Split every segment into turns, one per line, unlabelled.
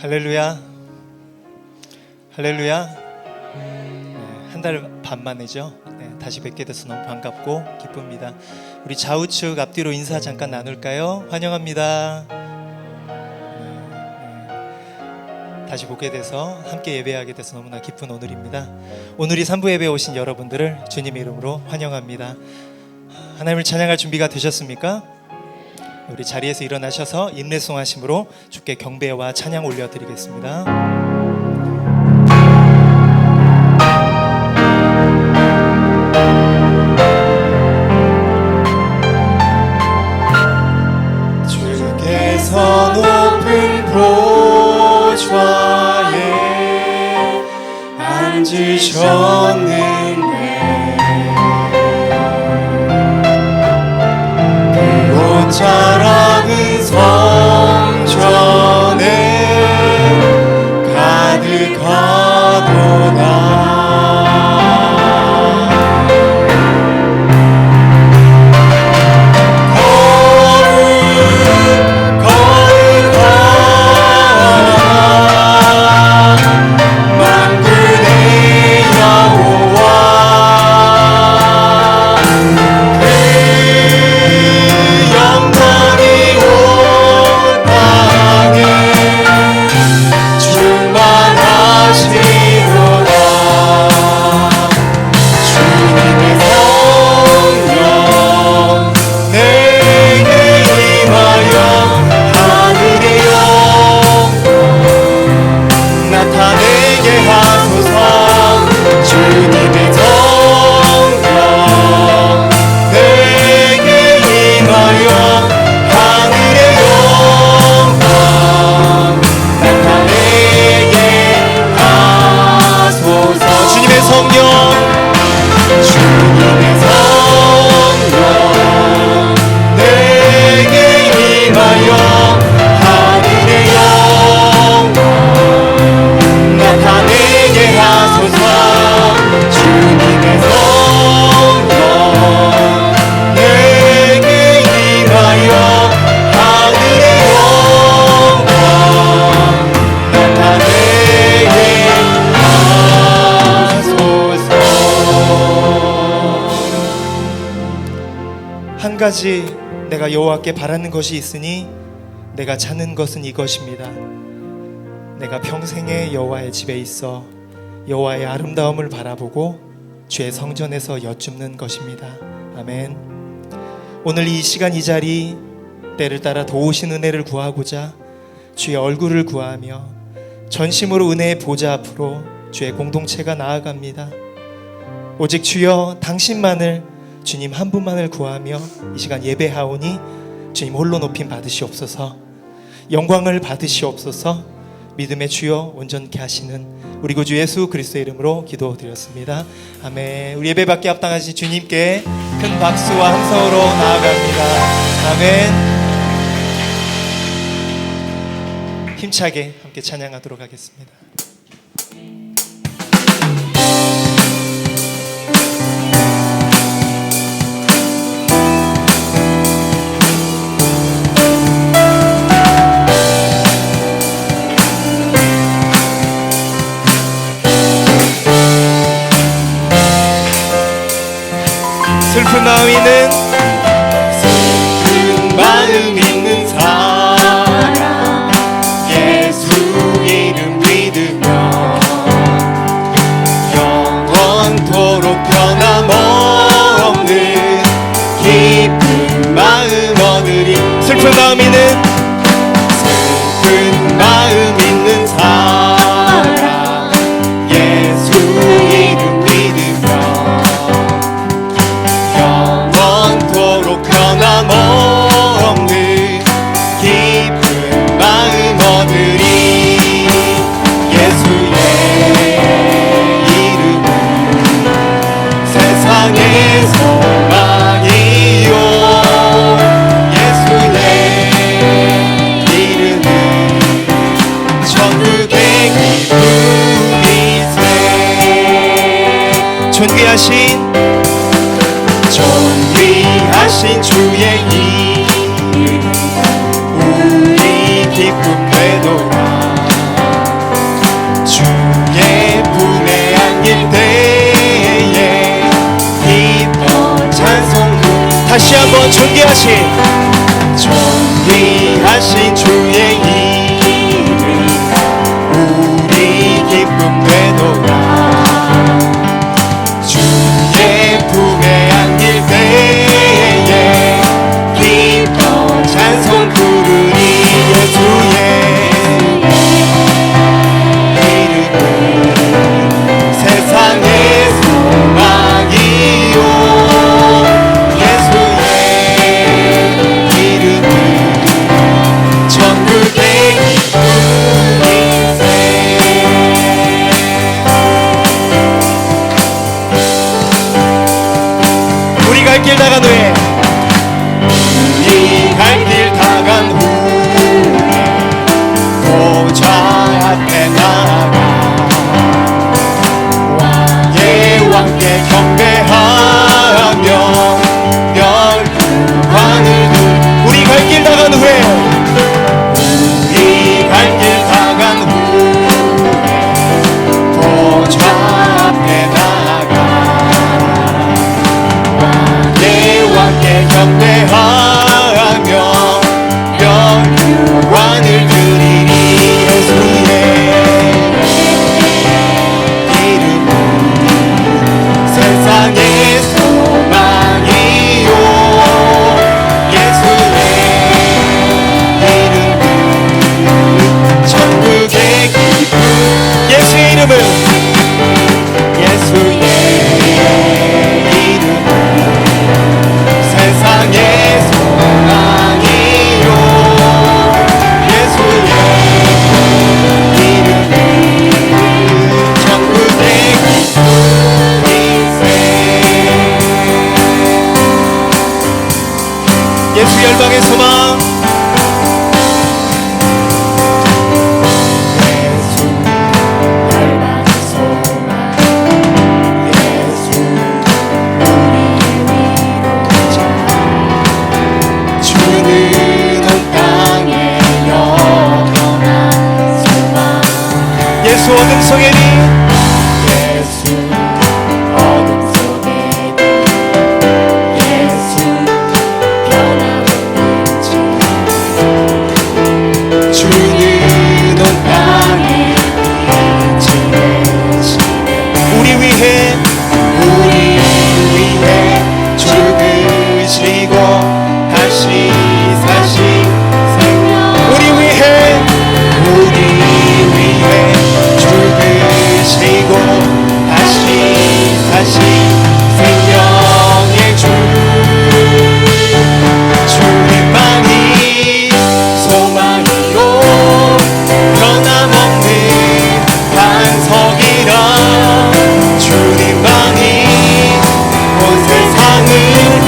할렐루야. 할렐루야. 한 달 반 만이죠. 다시 뵙게 돼서 너무 반갑고 기쁩니다. 우리 좌우측 앞뒤로 인사 잠깐 나눌까요? 환영합니다. 다시 보게 돼서 함께 예배하게 돼서 너무나 기쁜 오늘입니다. 오늘이 3부 예배에 오신 여러분들을 주님의 이름으로 환영합니다. 하나님을 찬양할 준비가 되셨습니까? 우리 자리에서 일어나셔서 인내송 하심으로 주께 경배와 찬양 올려드리겠습니다.
주께서 높은 보좌에 앉으셨는데 그 자락은 성전에 가득하도다.
한 가지 내가 여호와께 바라는 것이 있으니 내가 찾는 것은 이것입니다. 내가 평생에 여호와의 집에 있어 여호와의 아름다움을 바라보고 주의 성전에서 여쭙는 것입니다. 아멘. 오늘 이 시간 이 자리 때를 따라 도우신 은혜를 구하고자 주의 얼굴을 구하며 전심으로 은혜의 보좌 앞으로 주의 공동체가 나아갑니다. 오직 주여 당신만을, 주님 한 분만을 구하며 이 시간 예배하오니 주님 홀로 높임 받으시옵소서. 영광을 받으시옵소서. 믿음의 주여 온전케 하시는 우리 구주 예수 그리스도의 이름으로 기도드렸습니다. 아멘. 우리 예배받기 합당하신 주님께 큰 박수와 함성으로 나아갑니다. 아멘. 힘차게 함께 찬양하도록 하겠습니다. 슬픈 마음 있는 사람 예수 이름 믿으며 영원토록 변함없는 깊은 마음 얻으리. 슬픈 마음 있는 사람 예수 이름 믿으며 영원토록 변함없는 깊은 마음 얻으리. 예수의 이름은 세상의 소망이요 예수의 이름은 천국의 기쁨이세. 존귀하신 주의 이름 우리 기쁨 되도다. 한번 존귀하신 주의 이름 우리 기쁨 되도다. 주의 품에 안길 때에 기뻐 찬송 부르리. 예수의 이름은 세상의 소망이요. 예수의 이름은 천국의 기쁨일세. 우리 갈 길 나간 후에 우리 갈 길 나간 후에 보좌 앞에 나가 왕의 왕께 경배하며 열두관을 들. 우리 갈 길 나간 후에 우리 갈 길 나간 후에 보좌 앞에 나가 왕의 왕께 경배하며 열두관을 드리리. 예수의 이름은 세상의 소망이요. 예수의 이름은 천국의 기쁨. 예수의 이름은 세상의 소망이요. 예수의 이름은 천국의 기쁨일세. 예수 열방의 소망. 예수 열방의 소망. 예수 우리의 위로자. 주는 온 땅에 영원한 소망. 예수 어둠 속에니 예수 어둠 속에니 예수 변함없는 주. 주는 온 땅에 빛이시네. 우리 위해 죽으시고 다시 사신 생명. 우리 위해 죽으시고 다시 사신 생명의 주. 주님만이 소망이요 변함없는 반석이라. 주님만이 온 세상을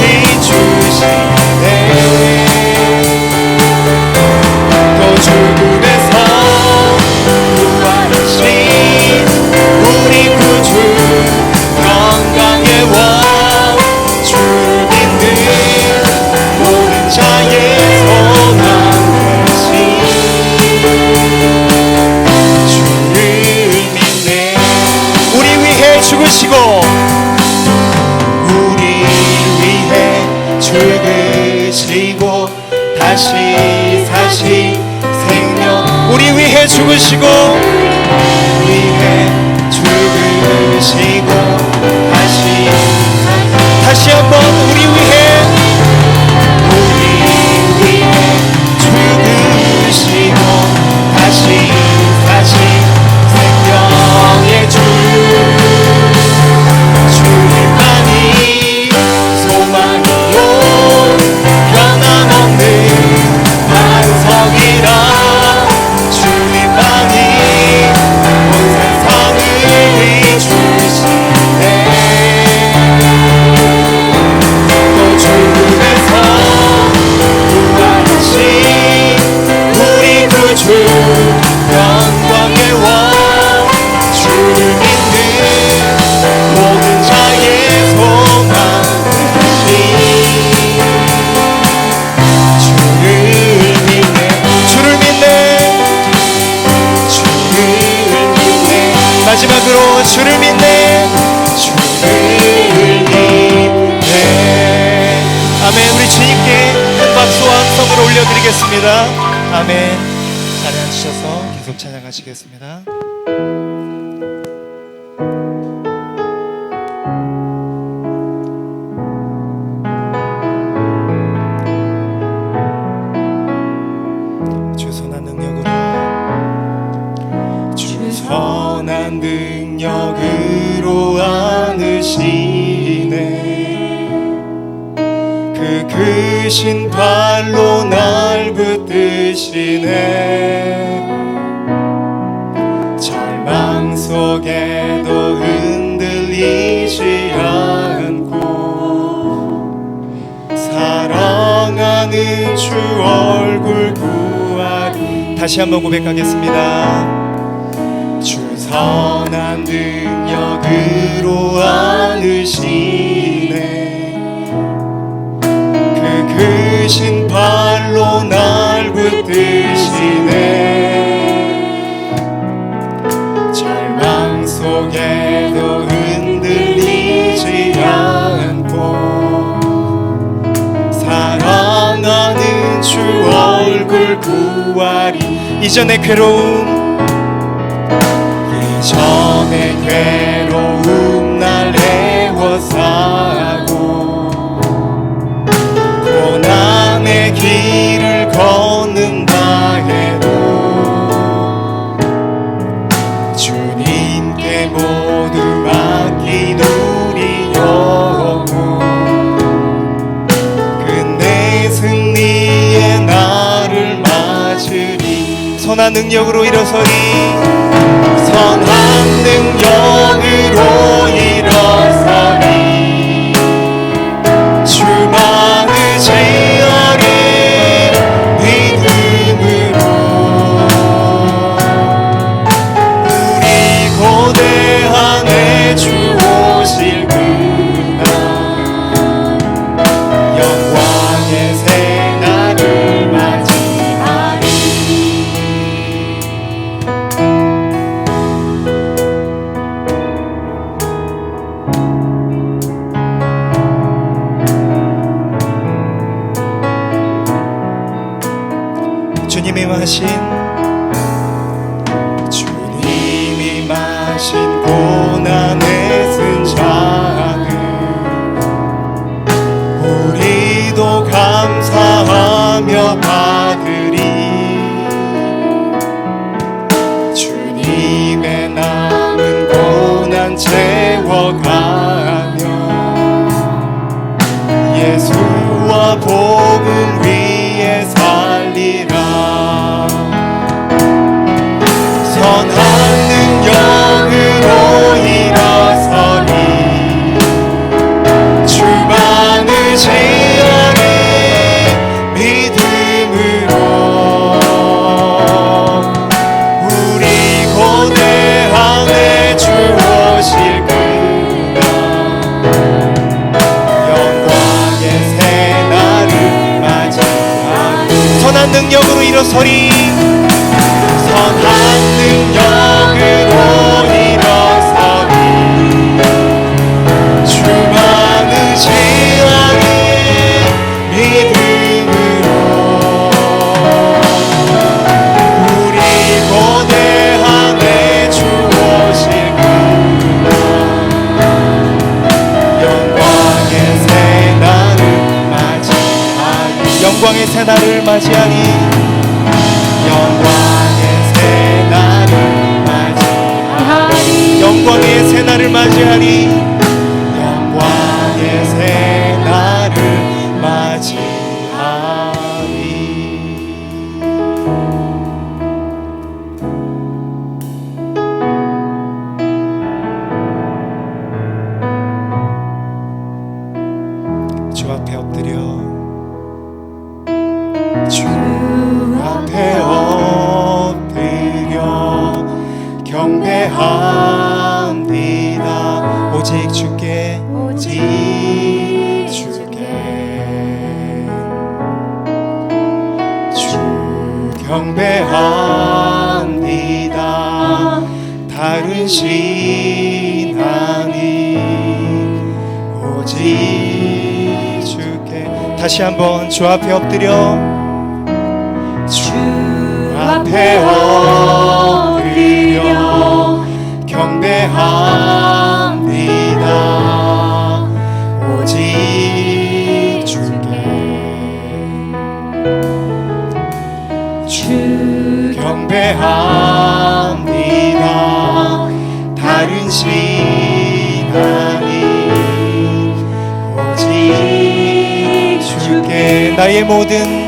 비추시네. 또 죽음에서 부활하신 우리 구주 영광의 왕. 주를 믿는 모든 자의 소망 되신 주를 믿네. 우리 위해 죽으시고 우리 위해 죽으시고 다시 사신 생명. 우리 위해 죽으시고 위해 죽으시고 다시 한번 우리 위해 죽으시고 다시 사신 생명의 주. 주님만이 소망이요 변함없는 반석이라. 주님만이 온 세상을 비추시네. 올려드리겠습니다. 아멘. 자리에 앉으셔서 계속 찬양하시겠습니다. 주 선한 능력으로 주 선한 능력으로 안으시네 그 크신 발로 날 붙드시네 절망 속에도 흔들리지 않고 사랑하는 주 얼굴 구하리 다시 한번 고백하겠습니다. 주 선한 능력으로 안으시네 크신 발로 날 붙드시네 절망 속에도 흔들리지 않고 사랑하는 주 얼굴 구하리 이전의 괴로움 날 애워싸고 고난의 길을 걷는다 해도 주님께 모두 맡긴 우리 영혼 끝내 승리의 날을 맞으리 선한 능력으로 일어서리 선한 능력으로 일어서리 주만을 제하리 믿음으로 우리 고대한 주 오실 그날 영광의 새 날을 맞이하리 주님이 마신 고난의 쓴잔을 우리도 감사하며 받으리 주님의 남은 고난 채워가며 예수와 복음 위에 살리라 선한 능력으로 일어서리 주만을 제하리 믿음으로 우리 고대함에 주 오실 그날 영광의 새 날을 맞이하리 선한 능력으로 일어서리 선한 능력으로 일어서리 주만을 제하리 믿음으로 우리 고대함에 주 오실 그날 영광의 새 날을 맞이하리 영광의 새 날을 맞이하니 영광의 새 날을 맞이하리 영광의 새 날을 맞이하리 영광의 새 날을 맞이하리 주 앞에 엎드려 주 앞에 엎드려 경배합니다 오직 주께 오직 주께 주 경배합니다 다른 신 아니 오직 주께 다시 한번 주 앞에 엎드려
주 앞에 엎드려 경배합니다. 오직 주 경배합니다. 다른 신앙이 오직 주께 나의 모든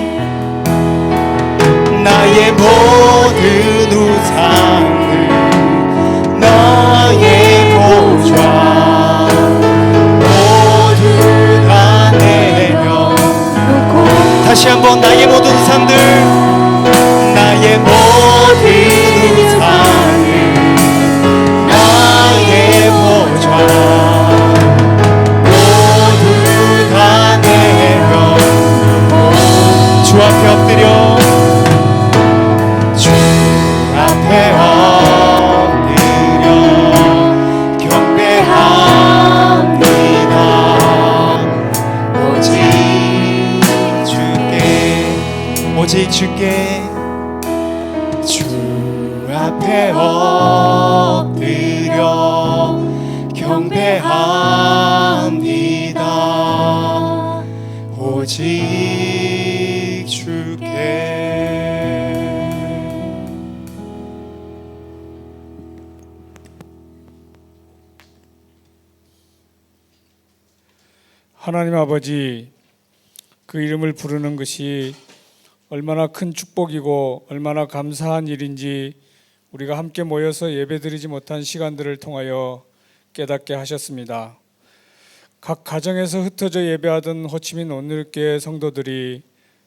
우상들 너의 보좌 모두 다 내려놓고 다시 한번 나의 모든 우상들 나의 모든 우상들 나의 보좌 모두 다 내려놓고 주 앞에 엎드려 주 앞에 엎드려 경배합니다. 오직 주께 주 앞에 엎드려 경배합니다. 오직 주께
하나님 아버지, 그 이름을 부르는 것이 얼마나 큰 축복이고 얼마나 감사한 일인지 우리가 함께 모여서 예배드리지 못한 시간들을 통하여 깨닫게 하셨습니다. 각 가정에서 흩어져 예배하던 호치민 온누리교회 성도들이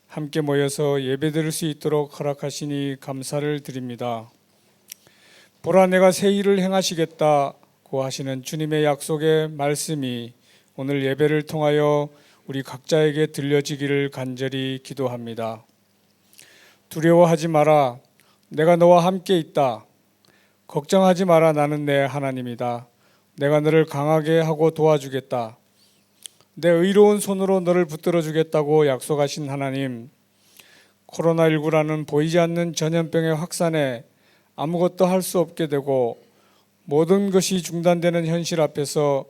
함께 모여서 예배드릴 수 있도록 허락하시니 감사를 드립니다. 보라, 내가 새 일을 행하시겠다고 하시는 주님의 약속의 말씀이 오늘 예배를 통하여 우리 각자에게 들려지기를 간절히 기도합니다. 두려워하지 마라. 내가 너와 함께 있다. 걱정하지 마라. 나는 내 하나님이다. 내가 너를 강하게 하고 도와주겠다. 내 의로운 손으로 너를 붙들어 주겠다고 약속하신 하나님, 코로나19라는 보이지 않는 전염병의 확산에 아무것도 할 수 없게 되고 모든 것이 중단되는 현실 앞에서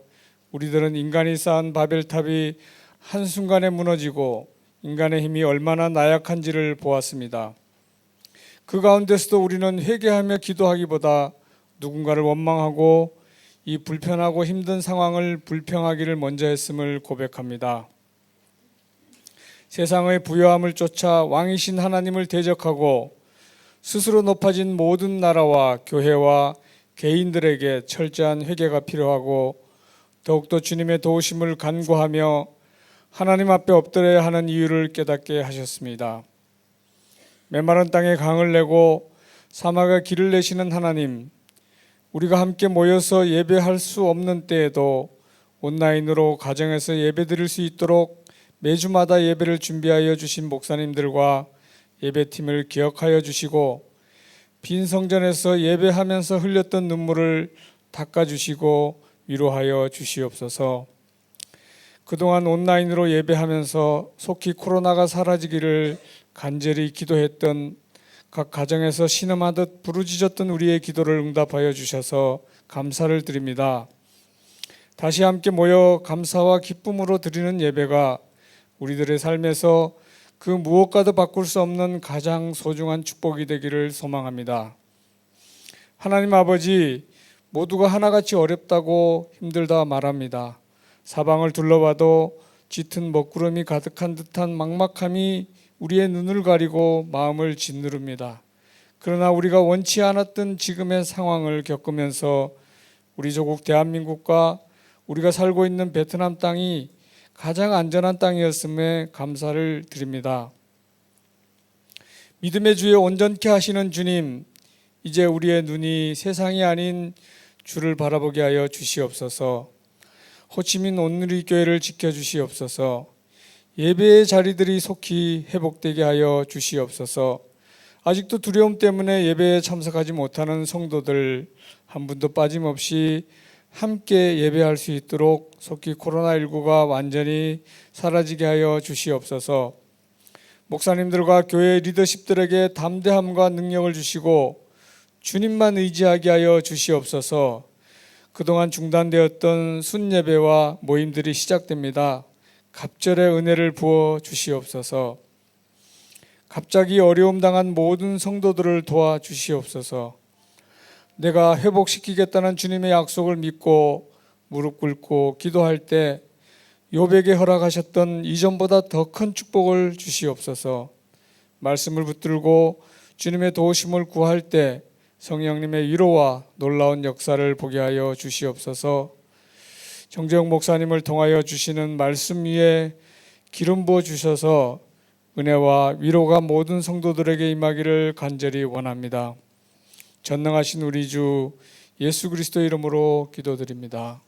우리들은 인간이 쌓은 바벨탑이 한순간에 무너지고 인간의 힘이 얼마나 나약한지를 보았습니다. 그 가운데서도 우리는 회개하며 기도하기보다 누군가를 원망하고 이 불편하고 힘든 상황을 불평하기를 먼저 했음을 고백합니다. 세상의 부요함을 쫓아 왕이신 하나님을 대적하고 스스로 높아진 모든 나라와 교회와 개인들에게 철저한 회개가 필요하고 더욱더 주님의 도우심을 간구하며 하나님 앞에 엎드려야 하는 이유를 깨닫게 하셨습니다. 메마른 땅에 강을 내고 사막에 길을 내시는 하나님, 우리가 함께 모여서 예배할 수 없는 때에도 온라인으로 가정에서 예배드릴 수 있도록 매주마다 예배를 준비하여 주신 목사님들과 예배팀을 기억하여 주시고 빈 성전에서 예배하면서 흘렸던 눈물을 닦아주시고 위로하여 주시옵소서. 그동안 온라인으로 예배하면서 속히 코로나가 사라지기를 간절히 기도했던 각 가정에서 신음하듯 부르짖었던 우리의 기도를 응답하여 주셔서 감사를 드립니다. 다시 함께 모여 감사와 기쁨으로 드리는 예배가 우리들의 삶에서 그 무엇과도 바꿀 수 없는 가장 소중한 축복이 되기를 소망합니다. 하나님 아버지, 모두가 하나같이 어렵다고 힘들다 말합니다. 사방을 둘러봐도 짙은 먹구름이 가득한 듯한 막막함이 우리의 눈을 가리고 마음을 짓누릅니다. 그러나 우리가 원치 않았던 지금의 상황을 겪으면서 우리 조국 대한민국과 우리가 살고 있는 베트남 땅이 가장 안전한 땅이었음에 감사를 드립니다. 믿음의 주에 온전케 하시는 주님, 이제 우리의 눈이 세상이 아닌 주를 바라보게 하여 주시옵소서. 호치민 온누리교회를 지켜주시옵소서. 예배의 자리들이 속히 회복되게 하여 주시옵소서. 아직도 두려움 때문에 예배에 참석하지 못하는 성도들 한 분도 빠짐없이 함께 예배할 수 있도록 속히 코로나19가 완전히 사라지게 하여 주시옵소서. 목사님들과 교회 리더십들에게 담대함과 능력을 주시고 주님만 의지하게 하여 주시옵소서. 그동안 중단되었던 순예배와 모임들이 시작됩니다. 갑절의 은혜를 부어 주시옵소서. 갑자기 어려움 당한 모든 성도들을 도와 주시옵소서. 내가 회복시키겠다는 주님의 약속을 믿고 무릎 꿇고 기도할 때 욥에게 허락하셨던 이전보다 더 큰 축복을 주시옵소서. 말씀을 붙들고 주님의 도우심을 구할 때 성령님의 위로와 놀라운 역사를 보게 하여 주시옵소서. 정재영 목사님을 통하여 주시는 말씀 위에 기름 부어 주셔서 은혜와 위로가 모든 성도들에게 임하기를 간절히 원합니다. 전능하신 우리 주 예수 그리스도 이름으로 기도드립니다.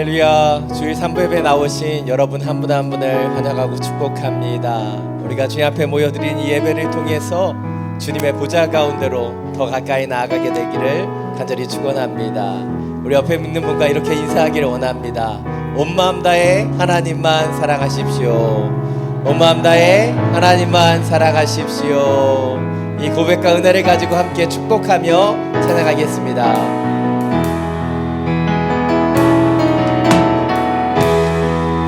할렐루야. 주일 3부 예배 나오신 여러분 한 분 한 분을 환영하고 축복합니다. 우리가 주님 앞에 모여드린 이 예배를 통해서 주님의 보좌 가운데로 더 가까이 나아가게 되기를 간절히 축원합니다. 우리 옆에 있는 분과 이렇게 인사하기를 원합니다. 온 마음 다해 하나님만 사랑하십시오. 온 마음 다해 하나님만 사랑하십시오. 이 고백과 은혜를 가지고 함께 축복하며 찬양하겠습니다.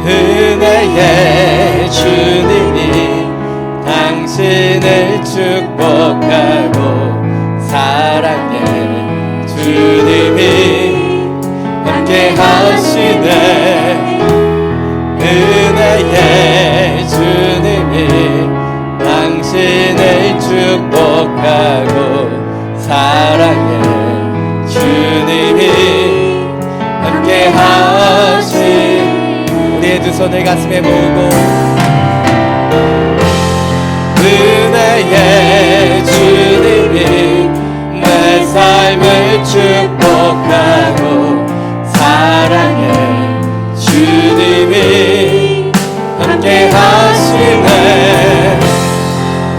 은혜의 주님이 당신을 축복하고 사랑의 주님이 함께 하시네. 은혜의 주님이 당신을 축복하고 사랑의 주님이 함께 하시네. 우리의 두 손을 가슴에 모으고 은혜의 주님이 내 삶을 축복하고 사랑의 주님이 함께 하시네.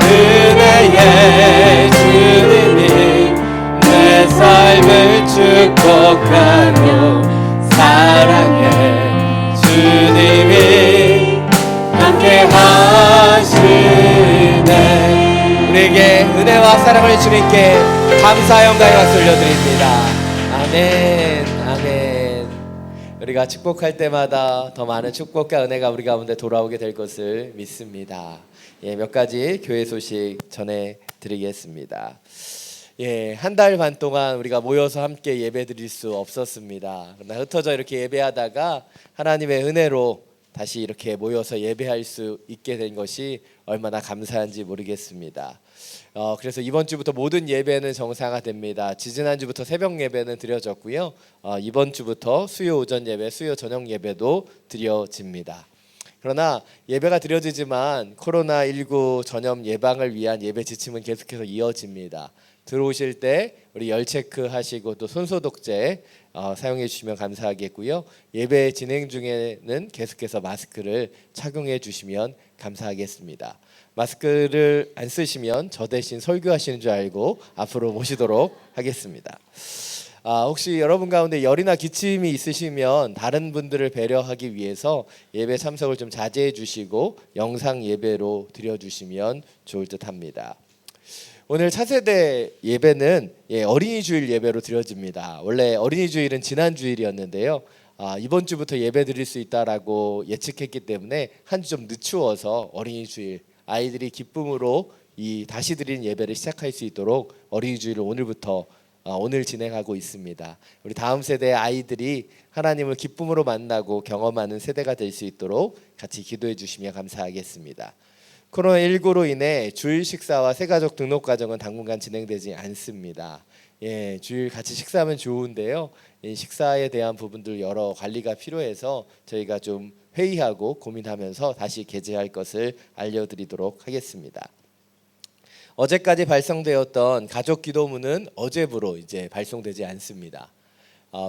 은혜의 주님이 내 삶을 축복하고 사랑의 주님이 함께 하시네. 우리에게 은혜와 사랑을 주님께 감사 영광의 박수 올려드립니다. 아멘, 아멘. 우리가 축복할 때마다 더 많은 축복과 은혜가 우리 가운데 돌아오게 될 것을 믿습니다. 몇 가지 교회 소식 전해드리겠습니다. 한 달 반 동안 우리가 모여서 함께 예배 드릴 수 없었습니다. 그러나 흩어져 이렇게 예배하다가 하나님의 은혜로 다시 이렇게 모여서 예배할 수 있게 된 것이 얼마나 감사한지 모르겠습니다. 그래서 이번 주부터 모든 예배는 정상화됩니다. 지지난주부터 새벽 예배는 드려졌고요. 이번 주부터 수요 오전 예배, 수요 저녁 예배도 드려집니다. 그러나 예배가 드려지지만 코로나19 전염 예방을 위한 예배 지침은 계속해서 이어집니다. 들어오실 때 우리 열 체크 하시고 또 손소독제 사용해 주시면 감사하겠고요. 예배 진행 중에는 계속해서 마스크를 착용해 주시면 감사하겠습니다. 마스크를 안 쓰시면 저 대신 설교하시는 줄 알고 앞으로 모시도록 하겠습니다. 혹시 여러분 가운데 열이나 기침이 있으시면 다른 분들을 배려하기 위해서 예배 참석을 좀 자제해 주시고 영상 예배로 드려주시면 좋을 듯합니다. 오늘 차세대 예배는 어린이 주일 예배로 드려집니다. 원래 어린이 주일은 지난 주일이었는데요. 이번 주부터 예배 드릴 수 있다라고 예측했기 때문에 한 주 좀 늦추어서 어린이 주일 아이들이 기쁨으로 이 다시 드린 예배를 시작할 수 있도록 어린이 주일을 오늘부터 오늘 진행하고 있습니다. 우리 다음 세대의 아이들이 하나님을 기쁨으로 만나고 경험하는 세대가 될 수 있도록 같이 기도해 주시면 감사하겠습니다. 코로나19로 인해 주일 식사와 새가족 등록 과정은 당분간 진행되지 않습니다. 주일 같이 식사하면 좋은데요. 이 식사에 대한 부분들 여러 관리가 필요해서 저희가 좀 회의하고 고민하면서 다시 개최할 것을 알려드리도록 하겠습니다. 어제까지 발송되었던 가족 기도문은 어제부로 이제 발송되지 않습니다.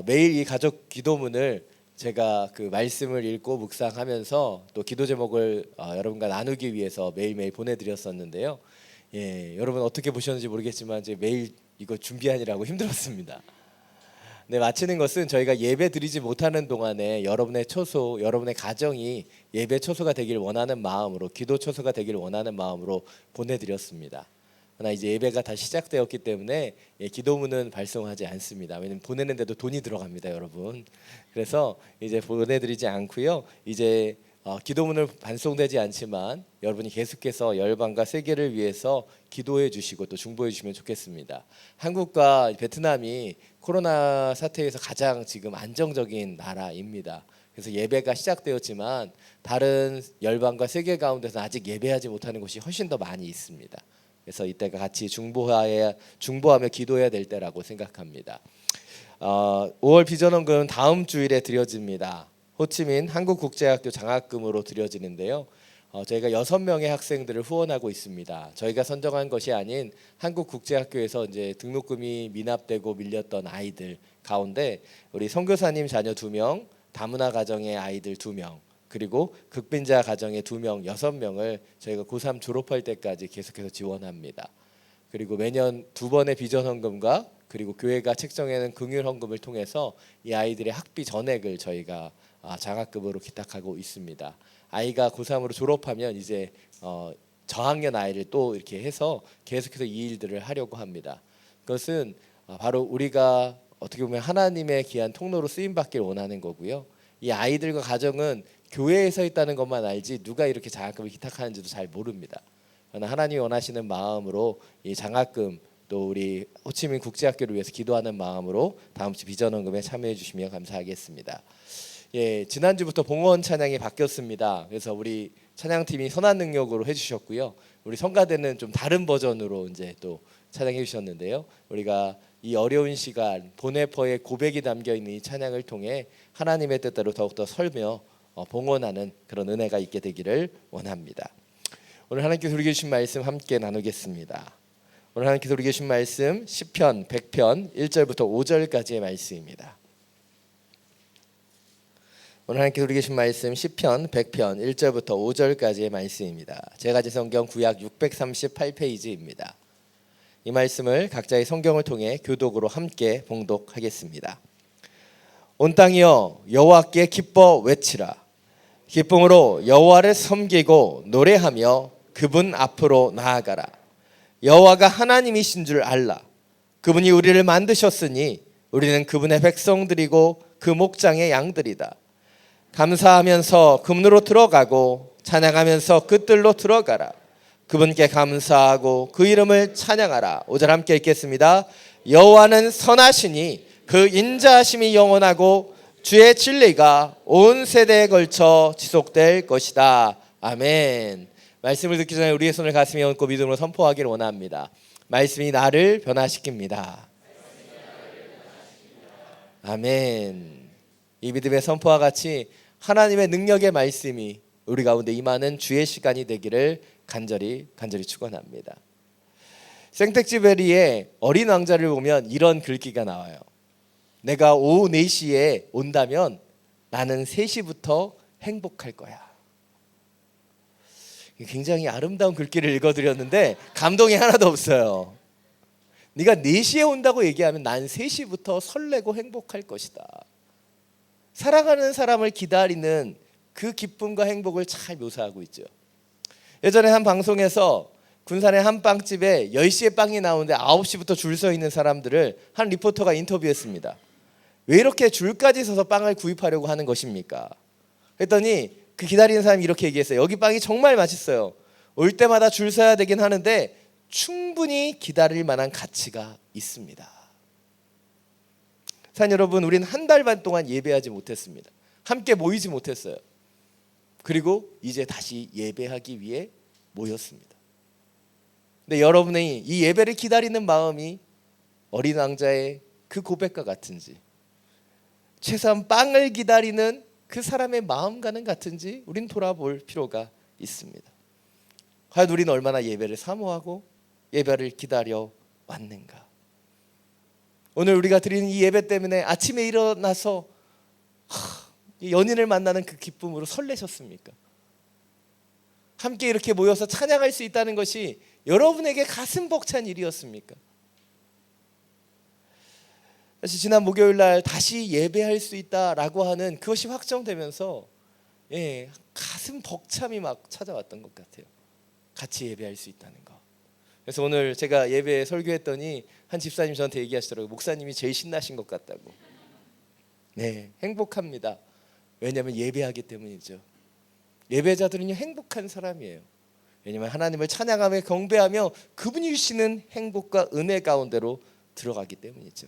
매일 이 가족 기도문을 제가 그 말씀을 읽고 묵상하면서 또 기도 제목을 여러분과 나누기 위해서 매일매일 보내드렸었는데요. 여러분 어떻게 보셨는지 모르겠지만 이제 매일 이거 준비하느라고 힘들었습니다. 네, 마치는 것은 저희가 예배 드리지 못하는 동안에 여러분의 초소, 여러분의 가정이 예배 초소가 되길 원하는 마음으로, 기도 초소가 되길 원하는 마음으로 보내드렸습니다. 그러나 이제 예배가 다 시작되었기 때문에 기도문은 발송하지 않습니다. 왜냐하면 보내는데도 돈이 들어갑니다, 여러분. 그래서 이제 보내드리지 않고요. 이제 기도문을 반송되지 않지만 여러분이 계속해서 열방과 세계를 위해서 기도해 주시고 또 중보해 주시면 좋겠습니다. 한국과 베트남이 코로나 사태에서 가장 지금 안정적인 나라입니다. 그래서 예배가 시작되었지만 다른 열방과 세계 가운데서 아직 예배하지 못하는 곳이 훨씬 더 많이 있습니다. 그래서 이때가 같이 중보하며 기도해야 될 때라고 생각합니다. 5월 비전원금은 다음 주일에 드려집니다. 호치민 한국국제학교 장학금으로 드려지는데요. 저희가 6명의 학생들을 후원하고 있습니다. 저희가 선정한 것이 아닌 한국국제학교에서 이제 등록금이 미납되고 밀렸던 아이들 가운데 우리 선교사님 자녀 2명, 다문화 가정의 아이들 2명, 그리고 극빈자 가정의 2명, 6명을 저희가 고3 졸업할 때까지 계속해서 지원합니다. 그리고 매년 2번의 비전헌금과 그리고 교회가 책정해놓은 긍휼헌금을 통해서 이 아이들의 학비 전액을 저희가 장학금으로 기탁하고 있습니다. 아이가 고3으로 졸업하면 이제 저학년 아이를 또 이렇게 해서 계속해서 이 일들을 하려고 합니다. 그것은 바로 우리가 어떻게 보면 하나님의 귀한 통로로 쓰임받기를 원하는 거고요. 이 아이들과 가정은 교회에 서 있다는 것만 알지 누가 이렇게 장학금을 기탁하는지도 잘 모릅니다. 그러나 하나님이 원하시는 마음으로 이 장학금, 또 우리 호치민 국제학교를 위해서 기도하는 마음으로 다음 주 비전헌금에 참여해 주시면 감사하겠습니다. 예, 지난주부터 봉헌 찬양이 바뀌었습니다. 그래서 우리 찬양팀이 선한 능력으로 해주셨고요. 우리 성가대는 좀 다른 버전으로 이제 또 찬양해 주셨는데요. 우리가 이 어려운 시간 보네퍼의 고백이 담겨 있는 이 찬양을 통해 하나님의 뜻대로 더욱더 설며 봉헌하는 그런 은혜가 있게 되기를 원합니다. 오늘 하나님께서 우리에게 주신 말씀 함께 나누겠습니다. 오늘 하나님께서 우리에게 주신 말씀 시편 100편 1절부터 5절까지의 말씀입니다. 오늘 하나님께서 우리에게 주신 말씀 시편 100편 1절부터 5절까지의 말씀입니다. 제가 제 성경 구약 638페이지입니다. 이 말씀을 각자의 성경을 통해 교독으로 함께 봉독하겠습니다. 온 땅이여 여호와께 기뻐 외치라. 기쁨으로 여호와를 섬기고 노래하며 그분 앞으로 나아가라. 여호와가 하나님이신 줄 알라. 그분이 우리를 만드셨으니 우리는 그분의 백성들이고 그 목장의 양들이다. 감사하면서 그분으로 들어가고 찬양하면서 그 뜰로 들어가라. 그분께 감사하고 그 이름을 찬양하라. 5절 함께 읽겠습니다. 여호와는 선하시니 그 인자하심이 영원하고 주의 진리가 온 세대에 걸쳐 지속될 것이다. 아멘. 말씀을 듣기 전에 우리의 손을 가슴에 얹고 믿음으로 선포하기를 원합니다. 말씀이 나를 변화시킵니다. 아멘. 이 믿음의 선포와 같이 하나님의 능력의 말씀이 우리 가운데 임하는 주의 시간이 되기를 간절히 축원합니다. 생텍쥐베리의 어린 왕자를 보면 이런 글귀가 나와요. 내가 오후 4시에 온다면 나는 3시부터 행복할 거야. 굉장히 아름다운 글귀를 읽어드렸는데 감동이 하나도 없어요. 네가 4시에 온다고 얘기하면 난 3시부터 설레고 행복할 것이다. 사랑하는 사람을 기다리는 그 기쁨과 행복을 잘 묘사하고 있죠. 예전에 한 방송에서 군산의 한 빵집에 10시에 빵이 나오는데 9시부터 줄 서 있는 사람들을 한 리포터가 인터뷰했습니다. 왜 이렇게 줄까지 서서 빵을 구입하려고 하는 것입니까? 그랬더니 그 기다리는 사람이 이렇게 얘기했어요. 여기 빵이 정말 맛있어요. 올 때마다 줄 서야 되긴 하는데 충분히 기다릴 만한 가치가 있습니다. 사랑 여러분, 우리는 한 달 반 동안 예배하지 못했습니다. 함께 모이지 못했어요. 그리고 이제 다시 예배하기 위해 모였습니다. 근데 여러분의 이 예배를 기다리는 마음이 어린 왕자의 그 고백과 같은지, 최소한 빵을 기다리는 그 사람의 마음과는 같은지 우린 돌아볼 필요가 있습니다. 과연 우리는 얼마나 예배를 사모하고 예배를 기다려 왔는가? 오늘 우리가 드리는 이 예배 때문에 아침에 일어나서 연인을 만나는 그 기쁨으로 설레셨습니까? 함께 이렇게 모여서 찬양할 수 있다는 것이 여러분에게 가슴 벅찬 일이었습니까? 사실 지난 목요일 날 다시 예배할 수 있다라고 하는 그것이 확정되면서 가슴 벅참이 막 찾아왔던 것 같아요. 같이 예배할 수 있다는 거. 그래서 오늘 제가 예배 설교했더니 한 집사님 저한테 얘기하시더라고요. 목사님이 제일 신나신 것 같다고. 네, 행복합니다. 왜냐하면 예배하기 때문이죠. 예배자들은요 행복한 사람이에요. 왜냐하면 하나님을 찬양하며 경배하며 그분이 주시는 행복과 은혜 가운데로 들어가기 때문이죠.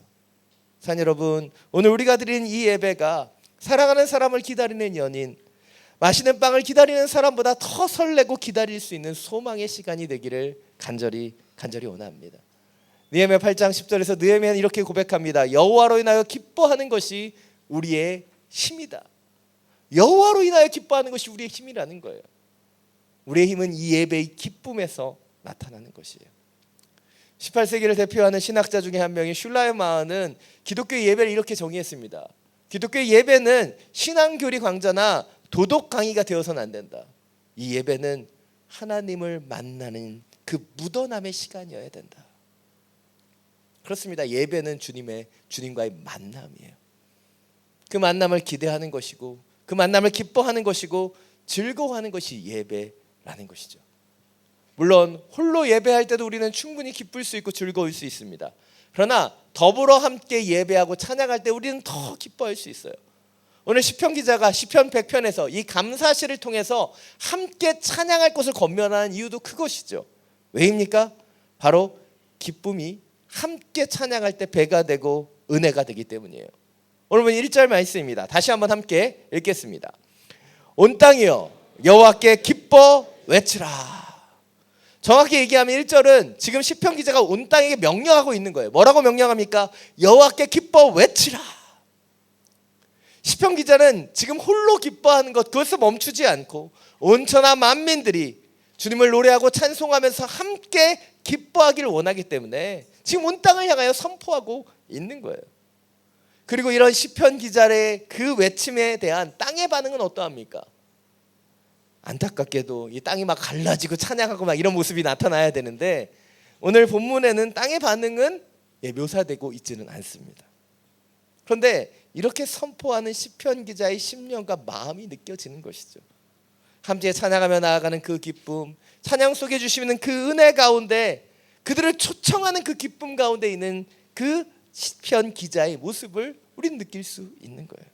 사랑 여러분, 오늘 우리가 드리는 이 예배가 사랑하는 사람을 기다리는 연인, 맛있는 빵을 기다리는 사람보다 더 설레고 기다릴 수 있는 소망의 시간이 되기를 간절히 원합니다. 느헤미야 8장 10절에서 느헤미야는 이렇게 고백합니다. 여호와로 인하여 기뻐하는 것이 우리의 힘이다. 여호와로 인하여 기뻐하는 것이 우리의 힘이라는 거예요. 우리의 힘은 이 예배의 기쁨에서 나타나는 것이에요. 18세기를 대표하는 신학자 중에 한 명인 슐라이마는 기독교의 예배를 이렇게 정의했습니다. 기독교 예배는 신앙교리 강좌나 도덕 강의가 되어서는 안 된다. 이 예배는 하나님을 만나는 그 묻어남의 시간이어야 된다. 그렇습니다. 예배는 주님과의 만남이에요. 그 만남을 기대하는 것이고 그 만남을 기뻐하는 것이고 즐거워하는 것이 예배라는 것이죠. 물론 홀로 예배할 때도 우리는 충분히 기쁠 수 있고 즐거울 수 있습니다. 그러나 더불어 함께 예배하고 찬양할 때 우리는 더 기뻐할 수 있어요. 오늘 시편 기자가 시편 100편에서 이 감사시를 통해서 함께 찬양할 것을 권면하는 이유도 그것이죠. 왜입니까? 바로 기쁨이 함께 찬양할 때 배가 되고 은혜가 되기 때문이에요. 오늘 본 1절 말씀입니다. 다시 한번 함께 읽겠습니다. 온 땅이여 여호와께 기뻐 외치라. 정확히 얘기하면 1절은 지금 시편 기자가 온 땅에게 명령하고 있는 거예요. 뭐라고 명령합니까? 여호와께 기뻐 외치라. 시편 기자는 지금 홀로 기뻐하는 것, 그것을 멈추지 않고 온 천하 만민들이 주님을 노래하고 찬송하면서 함께 기뻐하기를 원하기 때문에 지금 온 땅을 향하여 선포하고 있는 거예요. 그리고 이런 시편 기자의 그 외침에 대한 땅의 반응은 어떠합니까? 안타깝게도 이 땅이 막 갈라지고 찬양하고 막 이런 모습이 나타나야 되는데 오늘 본문에는 땅의 반응은 묘사되고 있지는 않습니다. 그런데 이렇게 선포하는 시편 기자의 심령과 마음이 느껴지는 것이죠. 함께 찬양하며 나아가는 그 기쁨, 찬양 속에 주시는 그 은혜 가운데 그들을 초청하는 그 기쁨 가운데 있는 그 시편 기자의 모습을 우리는 느낄 수 있는 거예요.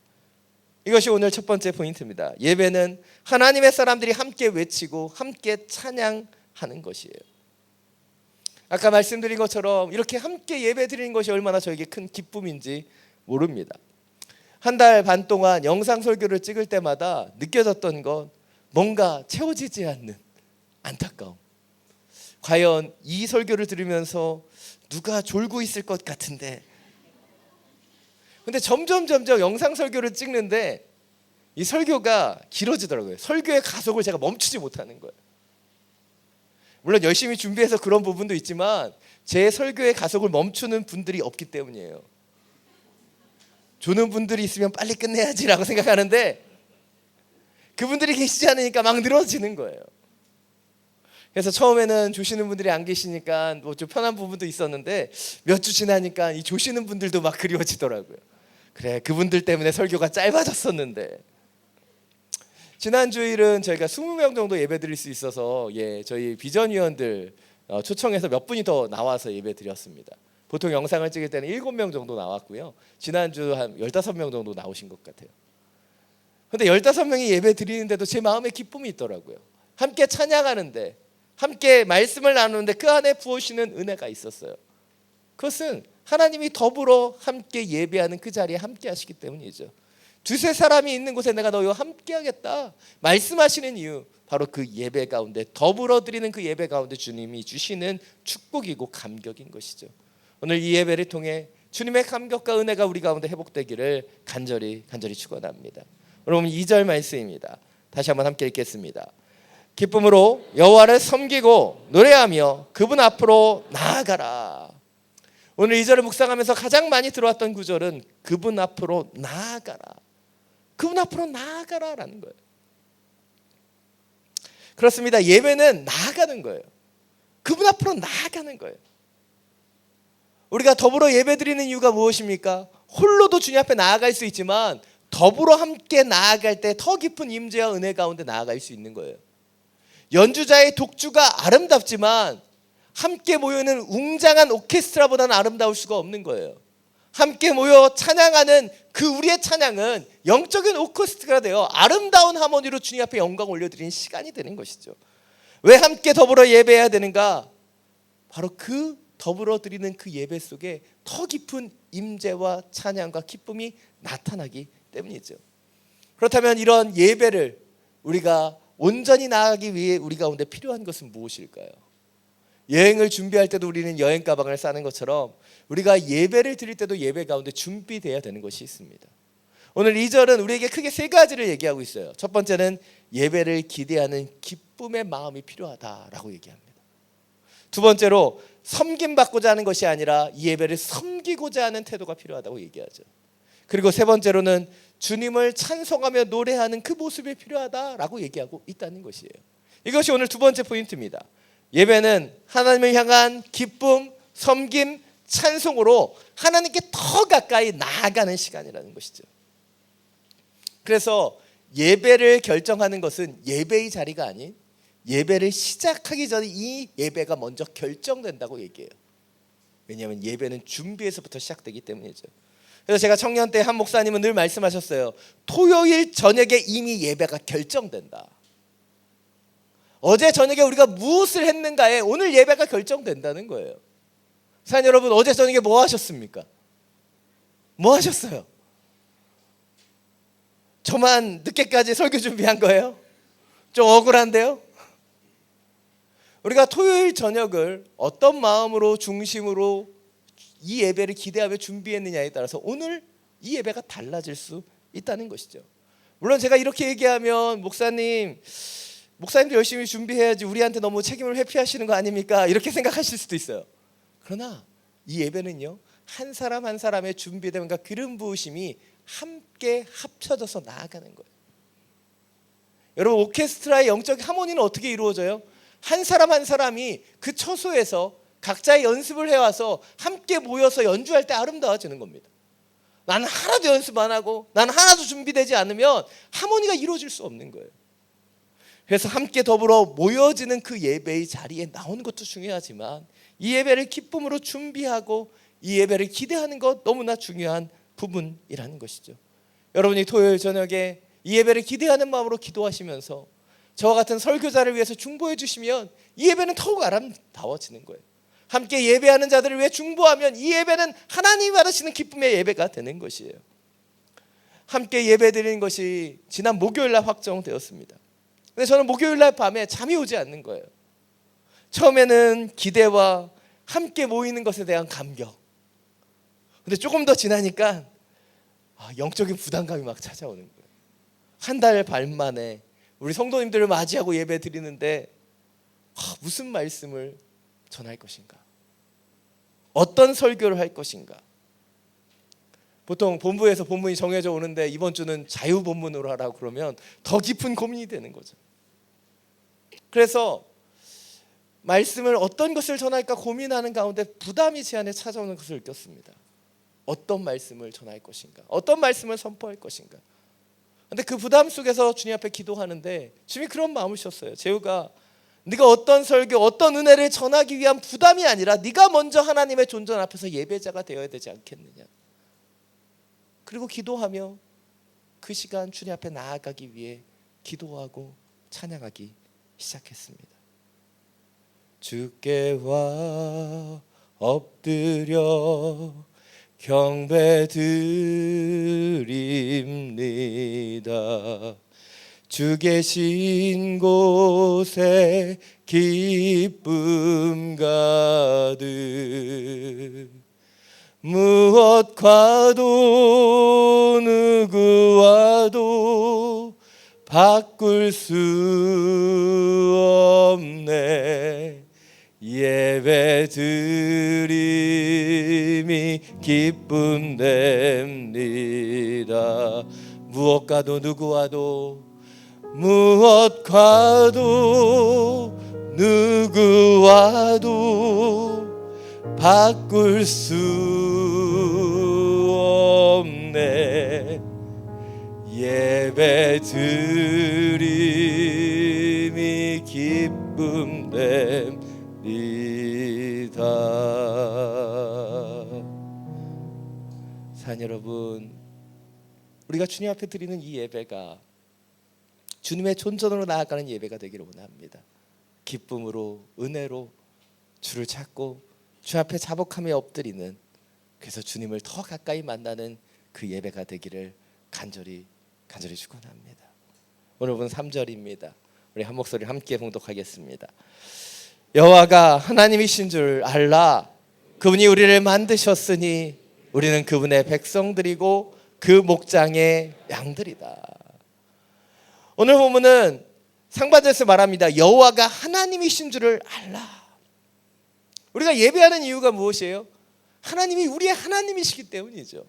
이것이 오늘 첫 번째 포인트입니다. 예배는 하나님의 사람들이 함께 외치고 함께 찬양하는 것이에요. 아까 말씀드린 것처럼 이렇게 함께 예배 드리는 것이 얼마나 저에게 큰 기쁨인지 모릅니다. 한 달 반 동안 영상 설교를 찍을 때마다 느껴졌던 건 뭔가 채워지지 않는 안타까움. 과연 이 설교를 들으면서 누가 졸고 있을 것 같은데, 근데 점점 영상 설교를 찍는데 이 설교가 길어지더라고요. 설교의 가속을 제가 멈추지 못하는 거예요. 물론 열심히 준비해서 그런 부분도 있지만 제 설교의 가속을 멈추는 분들이 없기 때문이에요. 조는 분들이 있으면 빨리 끝내야지라고 생각하는데 그분들이 계시지 않으니까 막 늘어지는 거예요. 그래서 처음에는 조시는 분들이 안 계시니까 뭐 좀 편한 부분도 있었는데 몇 주 지나니까 이 조시는 분들도 막 그리워지더라고요. 그래, 그분들 때문에 설교가 짧아졌었는데. 지난 주일은 저희가 20명 정도 예배 드릴 수 있어서 저희 비전위원들 초청해서 몇 분이 더 나와서 예배 드렸습니다. 보통 영상을 찍을 때는 7명 정도 나왔고요. 지난주 한 15명 정도 나오신 것 같아요. 근데 15명이 예배 드리는데도 제 마음에 기쁨이 있더라고요. 함께 찬양하는데, 함께 말씀을 나누는데 그 안에 부으시는 은혜가 있었어요. 그것은 하나님이 더불어 함께 예배하는 그 자리에 함께 하시기 때문이죠. 두세 사람이 있는 곳에 내가 너희와 함께 하겠다 말씀하시는 이유, 바로 그 예배 가운데, 더불어 드리는 그 예배 가운데 주님이 주시는 축복이고 감격인 것이죠. 오늘 이 예배를 통해 주님의 감격과 은혜가 우리 가운데 회복되기를 간절히 축원합니다. 여러분 2절 말씀입니다. 다시 한번 함께 읽겠습니다. 기쁨으로 여호와를 섬기고 노래하며 그분 앞으로 나아가라. 오늘 2절을 묵상하면서 가장 많이 들어왔던 구절은 그분 앞으로 나아가라. 그분 앞으로 나아가라라는 거예요. 그렇습니다. 예배는 나아가는 거예요. 그분 앞으로 나아가는 거예요. 우리가 더불어 예배드리는 이유가 무엇입니까? 홀로도 주님 앞에 나아갈 수 있지만 더불어 함께 나아갈 때 더 깊은 임재와 은혜 가운데 나아갈 수 있는 거예요. 연주자의 독주가 아름답지만 함께 모여있는 웅장한 오케스트라보다는 아름다울 수가 없는 거예요. 함께 모여 찬양하는 그 우리의 찬양은 영적인 오케스트라가 되어 아름다운 하모니로 주님 앞에 영광 올려드리는 시간이 되는 것이죠. 왜 함께 더불어 예배해야 되는가? 바로 그 더불어 드리는 그 예배 속에 더 깊은 임재와 찬양과 기쁨이 나타나기 때문이죠. 그렇다면 이런 예배를 우리가 온전히 나아가기 위해 우리 가운데 필요한 것은 무엇일까요? 여행을 준비할 때도 우리는 여행 가방을 싸는 것처럼 우리가 예배를 드릴 때도 예배 가운데 준비되어야 되는 것이 있습니다. 오늘 2절은 우리에게 크게 세 가지를 얘기하고 있어요. 첫 번째는 예배를 기대하는 기쁨의 마음이 필요하다라고 얘기합니다. 두 번째로 섬김받고자 하는 것이 아니라 이 예배를 섬기고자 하는 태도가 필요하다고 얘기하죠. 그리고 세 번째로는 주님을 찬송하며 노래하는 그 모습이 필요하다라고 얘기하고 있다는 것이에요. 이것이 오늘 두 번째 포인트입니다. 예배는 하나님을 향한 기쁨, 섬김, 찬송으로 하나님께 더 가까이 나아가는 시간이라는 것이죠. 그래서 예배를 결정하는 것은 예배의 자리가 아닌 예배를 시작하기 전에 이 예배가 먼저 결정된다고 얘기해요. 왜냐하면 예배는 준비에서부터 시작되기 때문이죠. 그래서 제가 청년 때 한 목사님은 늘 말씀하셨어요. 토요일 저녁에 이미 예배가 결정된다. 어제 저녁에 우리가 무엇을 했는가에 오늘 예배가 결정된다는 거예요. 사랑하는 여러분, 어제 저녁에 뭐 하셨습니까? 뭐 하셨어요? 저만 늦게까지 설교 준비한 거예요? 좀 억울한데요? 우리가 토요일 저녁을 어떤 마음으로 중심으로 이 예배를 기대하며 준비했느냐에 따라서 오늘 이 예배가 달라질 수 있다는 것이죠. 물론 제가 이렇게 얘기하면 목사님도 열심히 준비해야지 우리한테 너무 책임을 회피하시는 거 아닙니까? 이렇게 생각하실 수도 있어요. 그러나 이 예배는요, 한 사람 한 사람의 준비됨과 기름 부으심이 함께 합쳐져서 나아가는 거예요. 여러분, 오케스트라의 영적 하모니는 어떻게 이루어져요? 한 사람 한 사람이 그 처소에서 각자의 연습을 해와서 함께 모여서 연주할 때 아름다워지는 겁니다. 나는 하나도 연습 안 하고 나는 하나도 준비되지 않으면 하모니가 이루어질 수 없는 거예요. 그래서 함께 더불어 모여지는 그 예배의 자리에 나오는 것도 중요하지만 이 예배를 기쁨으로 준비하고 이 예배를 기대하는 것 너무나 중요한 부분이라는 것이죠. 여러분이 토요일 저녁에 이 예배를 기대하는 마음으로 기도하시면서 저와 같은 설교자를 위해서 중보해 주시면 이 예배는 더욱 아름다워지는 거예요. 함께 예배하는 자들을 위해 중보하면 이 예배는 하나님이 받으시는 기쁨의 예배가 되는 것이에요. 함께 예배드리는 것이 지난 목요일날 확정되었습니다. 근데 저는 목요일날 밤에 잠이 오지 않는 거예요. 처음에는 기대와 함께 모이는 것에 대한 감격. 근데 조금 더 지나니까 영적인 부담감이 막 찾아오는 거예요. 한 달 반 만에 우리 성도님들을 맞이하고 예배 드리는데 무슨 말씀을 전할 것인가? 어떤 설교를 할 것인가? 보통 본부에서 본문이 정해져 오는데 이번 주는 자유 본문으로 하라고 그러면 더 깊은 고민이 되는 거죠. 그래서 말씀을 어떤 것을 전할까 고민하는 가운데 부담이 제 안에 찾아오는 것을 느꼈습니다. 어떤 말씀을 전할 것인가? 어떤 말씀을 선포할 것인가? 근데 그 부담 속에서 주님 앞에 기도하는데 주님이 그런 마음을 주셨어요. 재우가 네가 어떤 설교, 어떤 은혜를 전하기 위한 부담이 아니라 네가 먼저 하나님의 존전 앞에서 예배자가 되어야 되지 않겠느냐. 그리고 기도하며 그 시간 주님 앞에 나아가기 위해 기도하고 찬양하기 시작했습니다. 주께 와 엎드려 경배드립니다. 주 계신 곳에 기쁨 가득 무엇과도 누구와도 바꿀 수 없네. 예배 드림이 기쁨 됩니다. 무엇과도 누구와도 바꿀 수 없네. 예배 드림이 기쁨 됩니다. 사랑 여러분, 우리가 주님 앞에 드리는 이 예배가 주님의 존전으로 나아가는 예배가 되기를 원합니다. 기쁨으로, 은혜로 주를 찾고 주 앞에 자복하며 엎드리는, 그래서 주님을 더 가까이 만나는 그 예배가 되기를 간절히 축원합니다. 오늘 본 3절입니다. 우리 한 목소리 함께 봉독하겠습니다. 여호와가 하나님이신 줄 알라. 그분이 우리를 만드셨으니 우리는 그분의 백성들이고 그 목장의 양들이다. 오늘 본문은 상반절에서 말합니다. 여호와가 하나님이신 줄을 알라. 우리가 예배하는 이유가 무엇이에요? 하나님이 우리의 하나님이시기 때문이죠.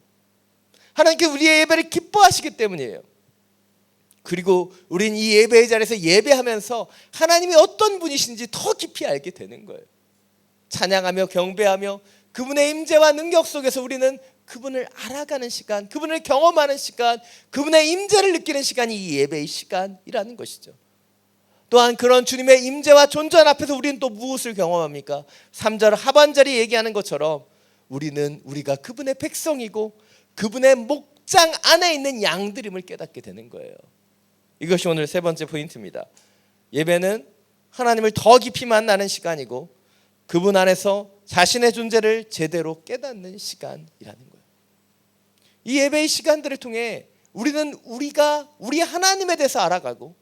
하나님께 우리의 예배를 기뻐하시기 때문이에요. 그리고 우린 이 예배의 자리에서 예배하면서 하나님이 어떤 분이신지 더 깊이 알게 되는 거예요. 찬양하며 경배하며 그분의 임재와 능력 속에서 우리는 그분을 알아가는 시간, 그분을 경험하는 시간, 그분의 임재를 느끼는 시간이 이 예배의 시간이라는 것이죠. 또한 그런 주님의 임재와 존전 앞에서 우리는 또 무엇을 경험합니까? 3절 하반절이 얘기하는 것처럼 우리가 그분의 백성이고 그분의 목장 안에 있는 양들임을 깨닫게 되는 거예요. 이것이 오늘 세 번째 포인트입니다. 예배는 하나님을 더 깊이 만나는 시간이고 그분 안에서 자신의 존재를 제대로 깨닫는 시간이라는 거예요. 이 예배의 시간들을 통해 우리는 우리 하나님에 대해서 알아가고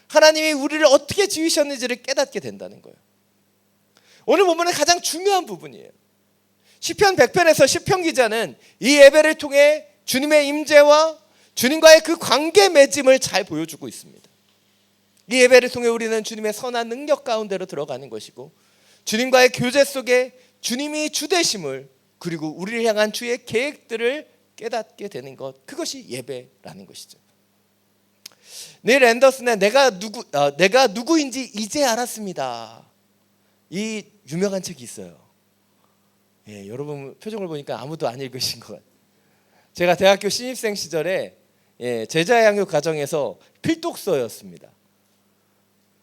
하나님이 우리를 어떻게 지으셨는지를 깨닫게 된다는 거예요. 오늘 본문의 가장 중요한 부분이에요. 시편 100편에서 시편 기자는 이 예배를 통해 주님의 임재와 주님과의 그 관계 맺음을 잘 보여주고 있습니다. 이 예배를 통해 우리는 주님의 선한 능력 가운데로 들어가는 것이고 주님과의 교제 속에 주님이 주되심을 그리고 우리를 향한 주의 계획들을 깨닫게 되는 것, 그것이 예배라는 것이죠. 닐 앤더슨의 내가 누구인지 이제 알았습니다. 이 유명한 책이 있어요. 예, 여러분 표정을 보니까 아무도 안 읽으신 것 같아요. 제가 대학교 신입생 시절에 제자 양육 과정에서 필독서였습니다.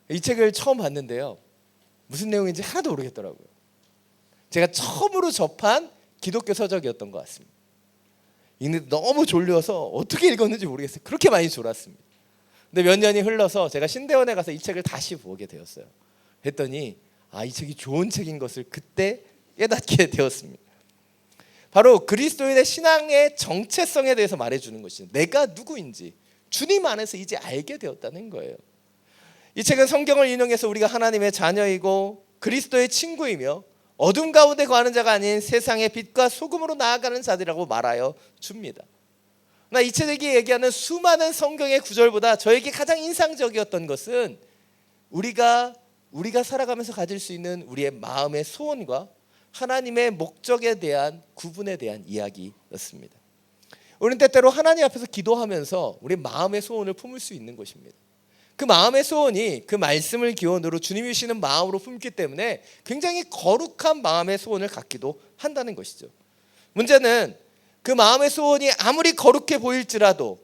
이 책을 처음 봤는데요, 무슨 내용인지 하나도 모르겠더라고요. 제가 처음으로 접한 기독교 서적이었던 것 같습니다. 읽는데 너무 졸려서 어떻게 읽었는지 모르겠어요. 그렇게 많이 졸았습니다. 근데 몇 년이 흘러서 제가 신대원에 가서 이 책을 다시 보게 되었어요. 했더니 이 책이 좋은 책인 것을 그때 깨닫게 되었습니다. 바로 그리스도인의 신앙의 정체성에 대해서 말해주는 것이죠. 내가 누구인지 주님 안에서 이제 알게 되었다는 거예요. 이 책은 성경을 인용해서 우리가 하나님의 자녀이고 그리스도의 친구이며 어둠 가운데 거하는 자가 아닌 세상의 빛과 소금으로 나아가는 자들이라고 말하여 줍니다. 이 책이 얘기하는 수많은 성경의 구절보다 저에게 가장 인상적이었던 것은 우리가 살아가면서 가질 수 있는 우리의 마음의 소원과 하나님의 목적에 대한 구분에 대한 이야기였습니다. 우리는 때때로 하나님 앞에서 기도하면서 우리 마음의 소원을 품을 수 있는 것입니다. 그 마음의 소원이 그 말씀을 기원으로 주님이 주시는 마음으로 품기 때문에 굉장히 거룩한 마음의 소원을 갖기도 한다는 것이죠. 문제는 그 마음의 소원이 아무리 거룩해 보일지라도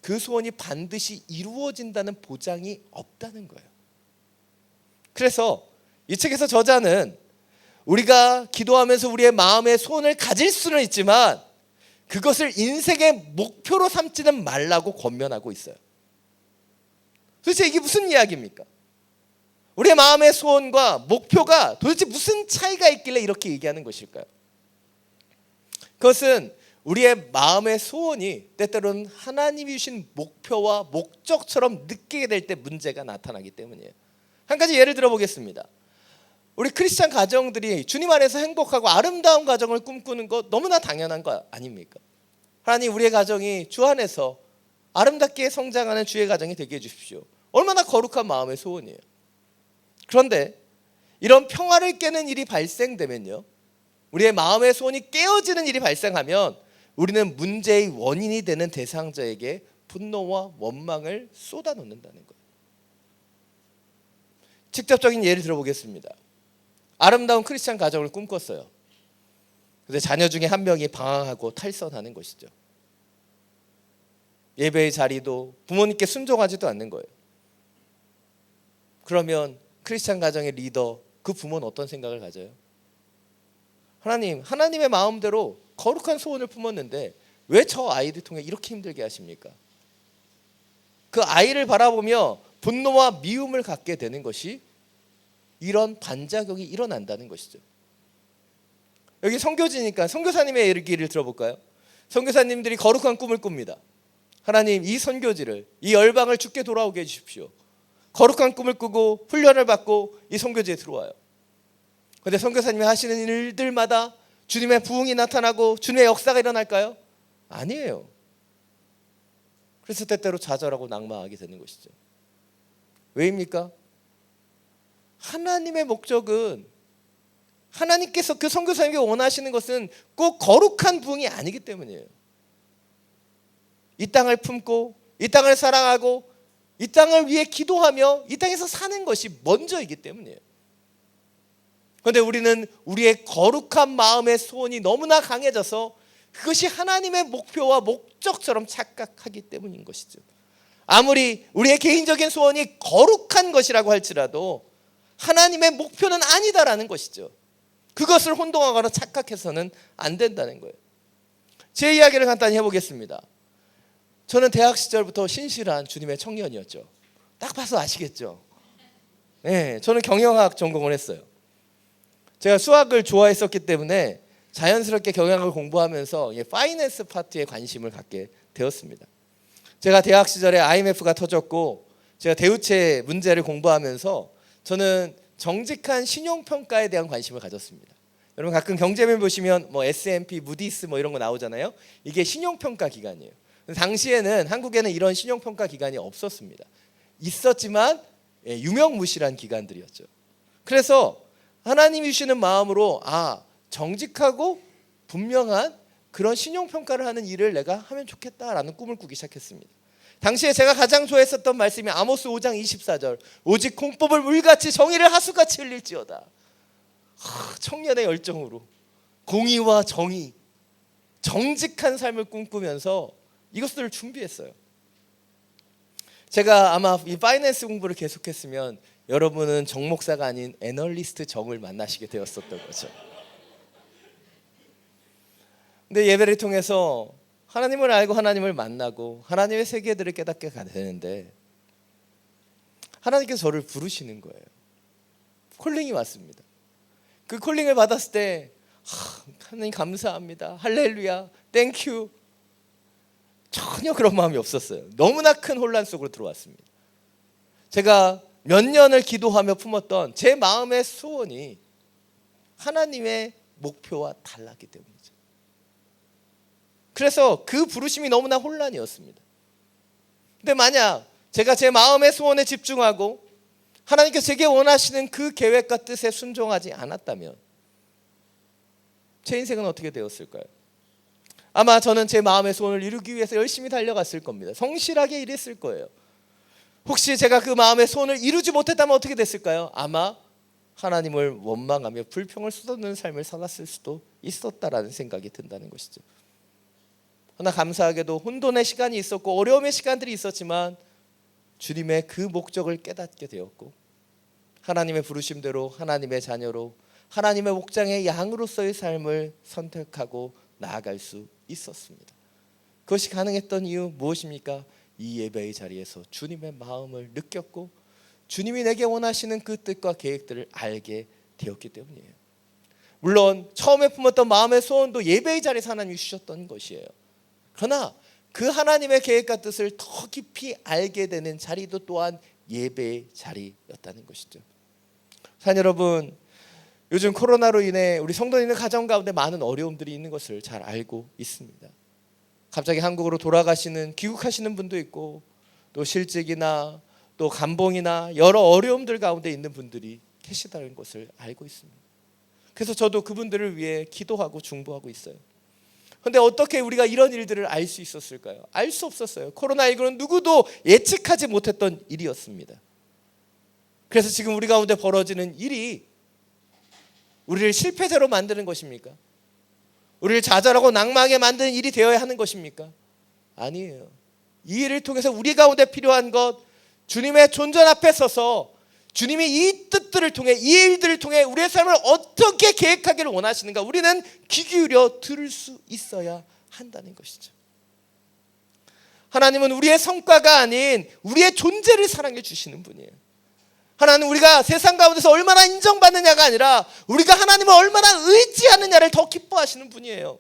그 소원이 반드시 이루어진다는 보장이 없다는 거예요. 그래서 이 책에서 저자는 우리가 기도하면서 우리의 마음의 소원을 가질 수는 있지만 그것을 인생의 목표로 삼지는 말라고 권면하고 있어요. 도대체 이게 무슨 이야기입니까? 우리의 마음의 소원과 목표가 도대체 무슨 차이가 있길래 이렇게 얘기하는 것일까요? 그것은 우리의 마음의 소원이 때때로는 하나님이 주신 목표와 목적처럼 느끼게 될 때 문제가 나타나기 때문이에요. 한 가지 예를 들어보겠습니다. 우리 크리스찬 가정들이 주님 안에서 행복하고 아름다운 가정을 꿈꾸는 것 너무나 당연한 거 아닙니까? 하나님, 우리의 가정이 주 안에서 아름답게 성장하는 주의 가정이 되게 해주십시오. 얼마나 거룩한 마음의 소원이에요. 그런데 이런 평화를 깨는 일이 발생되면요, 우리의 마음의 소원이 깨어지는 일이 발생하면 우리는 문제의 원인이 되는 대상자에게 분노와 원망을 쏟아놓는다는 거예요. 직접적인 예를 들어보겠습니다. 아름다운 크리스찬 가정을 꿈꿨어요. 그런데 자녀 중에 한 명이 방황하고 탈선하는 것이죠. 예배의 자리도 부모님께 순종하지도 않는 거예요. 그러면 크리스찬 가정의 리더, 그 부모는 어떤 생각을 가져요? 하나님의 마음대로 거룩한 소원을 품었는데 왜 저 아이를 통해 이렇게 힘들게 하십니까? 그 아이를 바라보며 분노와 미움을 갖게 되는 것이, 이런 반작용이 일어난다는 것이죠. 여기 선교지니까 선교사님의 얘기를 들어볼까요? 선교사님들이 거룩한 꿈을 꿉니다. 하나님, 이 선교지를, 이 열방을 주께 돌아오게 해주십시오. 거룩한 꿈을 꾸고 훈련을 받고 이 선교지에 들어와요. 그런데 선교사님이 하시는 일들마다 주님의 부흥이 나타나고 주님의 역사가 일어날까요? 아니에요. 그래서 때때로 좌절하고 낙망하게 되는 것이죠. 왜입니까? 하나님의 목적은, 하나님께서 그 선교사님에게 원하시는 것은 꼭 거룩한 부흥이 아니기 때문이에요. 이 땅을 품고 이 땅을 사랑하고 이 땅을 위해 기도하며 이 땅에서 사는 것이 먼저이기 때문이에요. 그런데 우리는 우리의 거룩한 마음의 소원이 너무나 강해져서 그것이 하나님의 목표와 목적처럼 착각하기 때문인 것이죠. 아무리 우리의 개인적인 소원이 거룩한 것이라고 할지라도 하나님의 목표는 아니다라는 것이죠. 그것을 혼동하거나 착각해서는 안 된다는 거예요. 제 이야기를 간단히 해보겠습니다. 저는 대학 시절부터 신실한 주님의 청년이었죠. 딱 봐서 아시겠죠? 네, 저는 경영학 전공을 했어요. 제가 수학을 좋아했었기 때문에 자연스럽게 경영학을 공부하면서 파이낸스 파트에 관심을 갖게 되었습니다. 제가 대학 시절에 IMF가 터졌고 제가 대우체 문제를 공부하면서 저는 정직한 신용평가에 대한 관심을 가졌습니다. 여러분 가끔 경제면 보시면 뭐 S&P, 무디스 뭐 이런 거 나오잖아요. 이게 신용평가 기관이에요. 당시에는 한국에는 이런 신용평가 기관이 없었습니다. 있었지만 유명무실한 기관들이었죠. 그래서 하나님이 주시는 마음으로 정직하고 분명한 그런 신용평가를 하는 일을 내가 하면 좋겠다라는 꿈을 꾸기 시작했습니다. 당시에 제가 가장 좋아했었던 말씀이 아모스 5장 24절 오직 공법을 물같이 정의를 하수같이 흘릴지어다. 청년의 열정으로 공의와 정의, 정직한 삶을 꿈꾸면서 이것들을 준비했어요. 제가 아마 이 파이낸스 공부를 계속했으면 여러분은 정 목사가 아닌 애널리스트 정을 만나시게 되었었던 거죠. 근데 예배를 통해서 하나님을 알고 하나님을 만나고 하나님의 세계들을 깨닫게 되는데 하나님께서 저를 부르시는 거예요. 콜링이 왔습니다. 그 콜링을 받았을 때 하나님 감사합니다. 할렐루야. 땡큐. 전혀 그런 마음이 없었어요. 너무나 큰 혼란 속으로 들어왔습니다. 제가 몇 년을 기도하며 품었던 제 마음의 소원이 하나님의 목표와 달랐기 때문이죠. 그래서 그 부르심이 너무나 혼란이었습니다. 근데 만약 제가 제 마음의 소원에 집중하고 하나님께서 제게 원하시는 그 계획과 뜻에 순종하지 않았다면 제 인생은 어떻게 되었을까요? 아마 저는 제 마음의 소원을 이루기 위해서 열심히 달려갔을 겁니다. 성실하게 일했을 거예요. 혹시 제가 그 마음의 소원을 이루지 못했다면 어떻게 됐을까요? 아마 하나님을 원망하며 불평을 쏟아내는 삶을 살았을 수도 있었다라는 생각이 든다는 것이죠. 그러나 감사하게도 혼돈의 시간이 있었고 어려움의 시간들이 있었지만 주님의 그 목적을 깨닫게 되었고 하나님의 부르심대로 하나님의 자녀로 하나님의 목장의 양으로서의 삶을 선택하고 나아갈 수 있었습니다. 그것이 가능했던 이유 무엇입니까? 이 예배의 자리에서 주님의 마음을 느꼈고 주님이 내게 원하시는 그 뜻과 계획들을 알게 되었기 때문이에요. 물론 처음에 품었던 마음의 소원도 예배의 자리에서 하나님이 주셨던 것이에요. 그러나 그 하나님의 계획과 뜻을 더 깊이 알게 되는 자리도 또한 예배의 자리였다는 것이죠. 사랑 여러분, 요즘 코로나로 인해 우리 성도님들 가정 가운데 많은 어려움들이 있는 것을 잘 알고 있습니다. 갑자기 한국으로 돌아가시는 귀국하시는 분도 있고 또 실직이나 또 감봉이나 여러 어려움들 가운데 있는 분들이 계시다는 것을 알고 있습니다. 그래서 저도 그분들을 위해 기도하고 중보하고 있어요. 그런데 어떻게 우리가 이런 일들을 알 수 있었을까요? 알 수 없었어요. 코로나19는 누구도 예측하지 못했던 일이었습니다. 그래서 지금 우리 가운데 벌어지는 일이 우리를 실패자로 만드는 것입니까? 우리를 좌절하고 낭망하게 만드는 일이 되어야 하는 것입니까? 아니에요. 이 일을 통해서 우리 가운데 필요한 것, 주님의 존전 앞에 서서 주님이 이 뜻들을 통해 이 일들을 통해 우리의 삶을 어떻게 계획하기를 원하시는가 우리는 귀 기울여 들을 수 있어야 한다는 것이죠. 하나님은 우리의 성과가 아닌 우리의 존재를 사랑해 주시는 분이에요. 하나님은 우리가 세상 가운데서 얼마나 인정받느냐가 아니라 우리가 하나님을 얼마나 의지하느냐를 더 기뻐하시는 분이에요.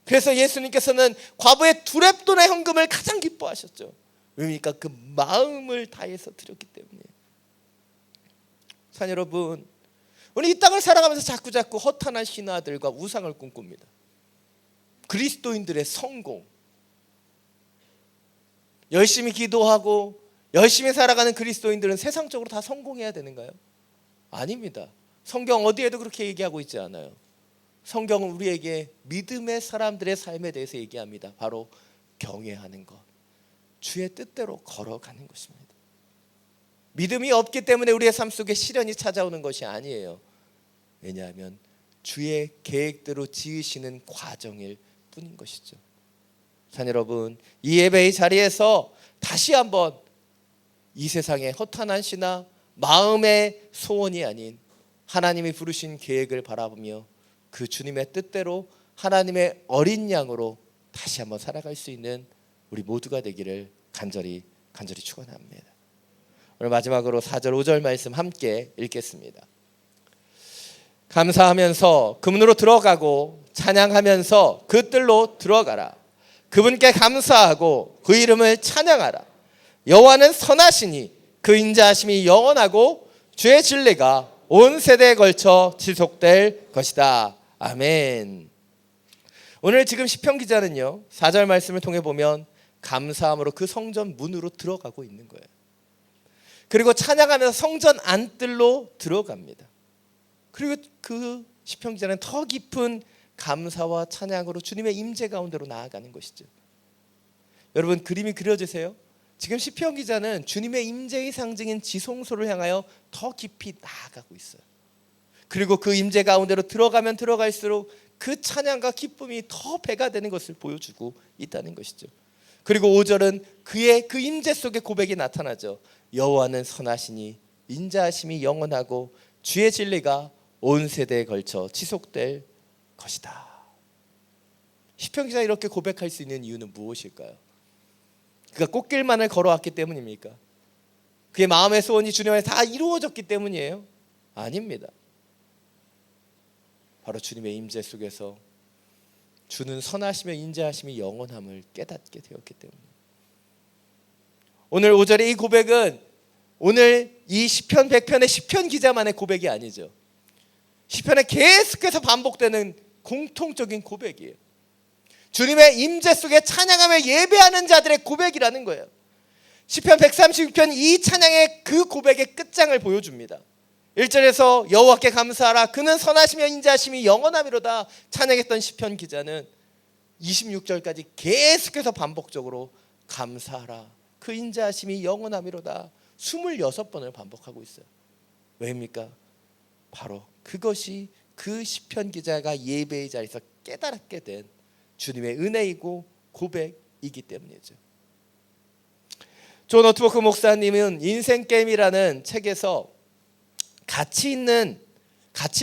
그래서 예수님께서는 과부의 두 렙돈의 헌금을 가장 기뻐하셨죠. 왜입니까? 그 마음을 다해서 드렸기 때문이에요. 사랑 여러분, 우리 이 땅을 살아가면서 자꾸자꾸 허탄한 신화들과 우상을 꿈꿉니다. 그리스도인들의 성공, 열심히 기도하고 열심히 살아가는 그리스도인들은 세상적으로 다 성공해야 되는가요? 아닙니다. 성경 어디에도 그렇게 얘기하고 있지 않아요. 성경은 우리에게 믿음의 사람들의 삶에 대해서 얘기합니다. 바로 경외하는 것, 주의 뜻대로 걸어가는 것입니다. 믿음이 없기 때문에 우리의 삶 속에 시련이 찾아오는 것이 아니에요. 왜냐하면 주의 계획대로 지으시는 과정일 뿐인 것이죠. 자, 여러분, 이 예배의 자리에서 다시 한번 이 세상의 허탄한 시나 마음의 소원이 아닌 하나님이 부르신 계획을 바라보며 그 주님의 뜻대로 하나님의 어린 양으로 다시 한번 살아갈 수 있는 우리 모두가 되기를 간절히 축원합니다. 오늘 마지막으로 4절 5절 말씀 함께 읽겠습니다. 감사하면서 그문으로 들어가고 찬양하면서 그 뜰로 들어가라. 그분께 감사하고 그 이름을 찬양하라. 여호와는 선하시니 그 인자하심이 영원하고 주의 진리가 온 세대에 걸쳐 지속될 것이다. 아멘. 오늘 지금 시편 기자는요 4절 말씀을 통해 보면 감사함으로 그 성전 문으로 들어가고 있는 거예요. 그리고 찬양하면서 성전 안뜰로 들어갑니다. 그리고 그 시편 기자는 더 깊은 감사와 찬양으로 주님의 임재 가운데로 나아가는 것이죠. 여러분, 그림이 그려지세요? 지금 시편 기자는 주님의 임재의 상징인 지성소를 향하여 더 깊이 나아가고 있어요. 그리고 그 임재 가운데로 들어가면 들어갈수록 그 찬양과 기쁨이 더 배가 되는 것을 보여주고 있다는 것이죠. 그리고 5절은 그의 그 임재 속에 고백이 나타나죠. 여호와는 선하시니 인자하심이 영원하고 주의 진리가 온 세대에 걸쳐 지속될 것이다. 시편 기자가 이렇게 고백할 수 있는 이유는 무엇일까요? 그가 꽃길만을 걸어왔기 때문입니까? 그의 마음의 소원이 주님 안에 다 이루어졌기 때문이에요? 아닙니다. 바로 주님의 임재 속에서 주는 선하시며 인자하심이 영원함을 깨닫게 되었기 때문입니다. 오늘 5절의 이 고백은 오늘 이 시편 100편의 시편 기자만의 고백이 아니죠. 시편에 계속해서 반복되는 공통적인 고백이에요. 주님의 임재 속에 찬양하며 예배하는 자들의 고백이라는 거예요. 시편 136편 이 찬양의 그 고백의 끝장을 보여줍니다. 1절에서 여호와께 감사하라 그는 선하시며 인자하심이 영원하미로다 찬양했던 시편 기자는 26절까지 계속해서 반복적으로 감사하라 그 인자하심이 영원하미로다 26번을 반복하고 있어요. 왜입니까? 바로 그것이 그 시편 기자가 예배의 자리에서 깨달았게 된 주님의 은혜이고 고백이기 때문이죠. 존 오트워크 목사님은 인생게임이라는 책에서 가치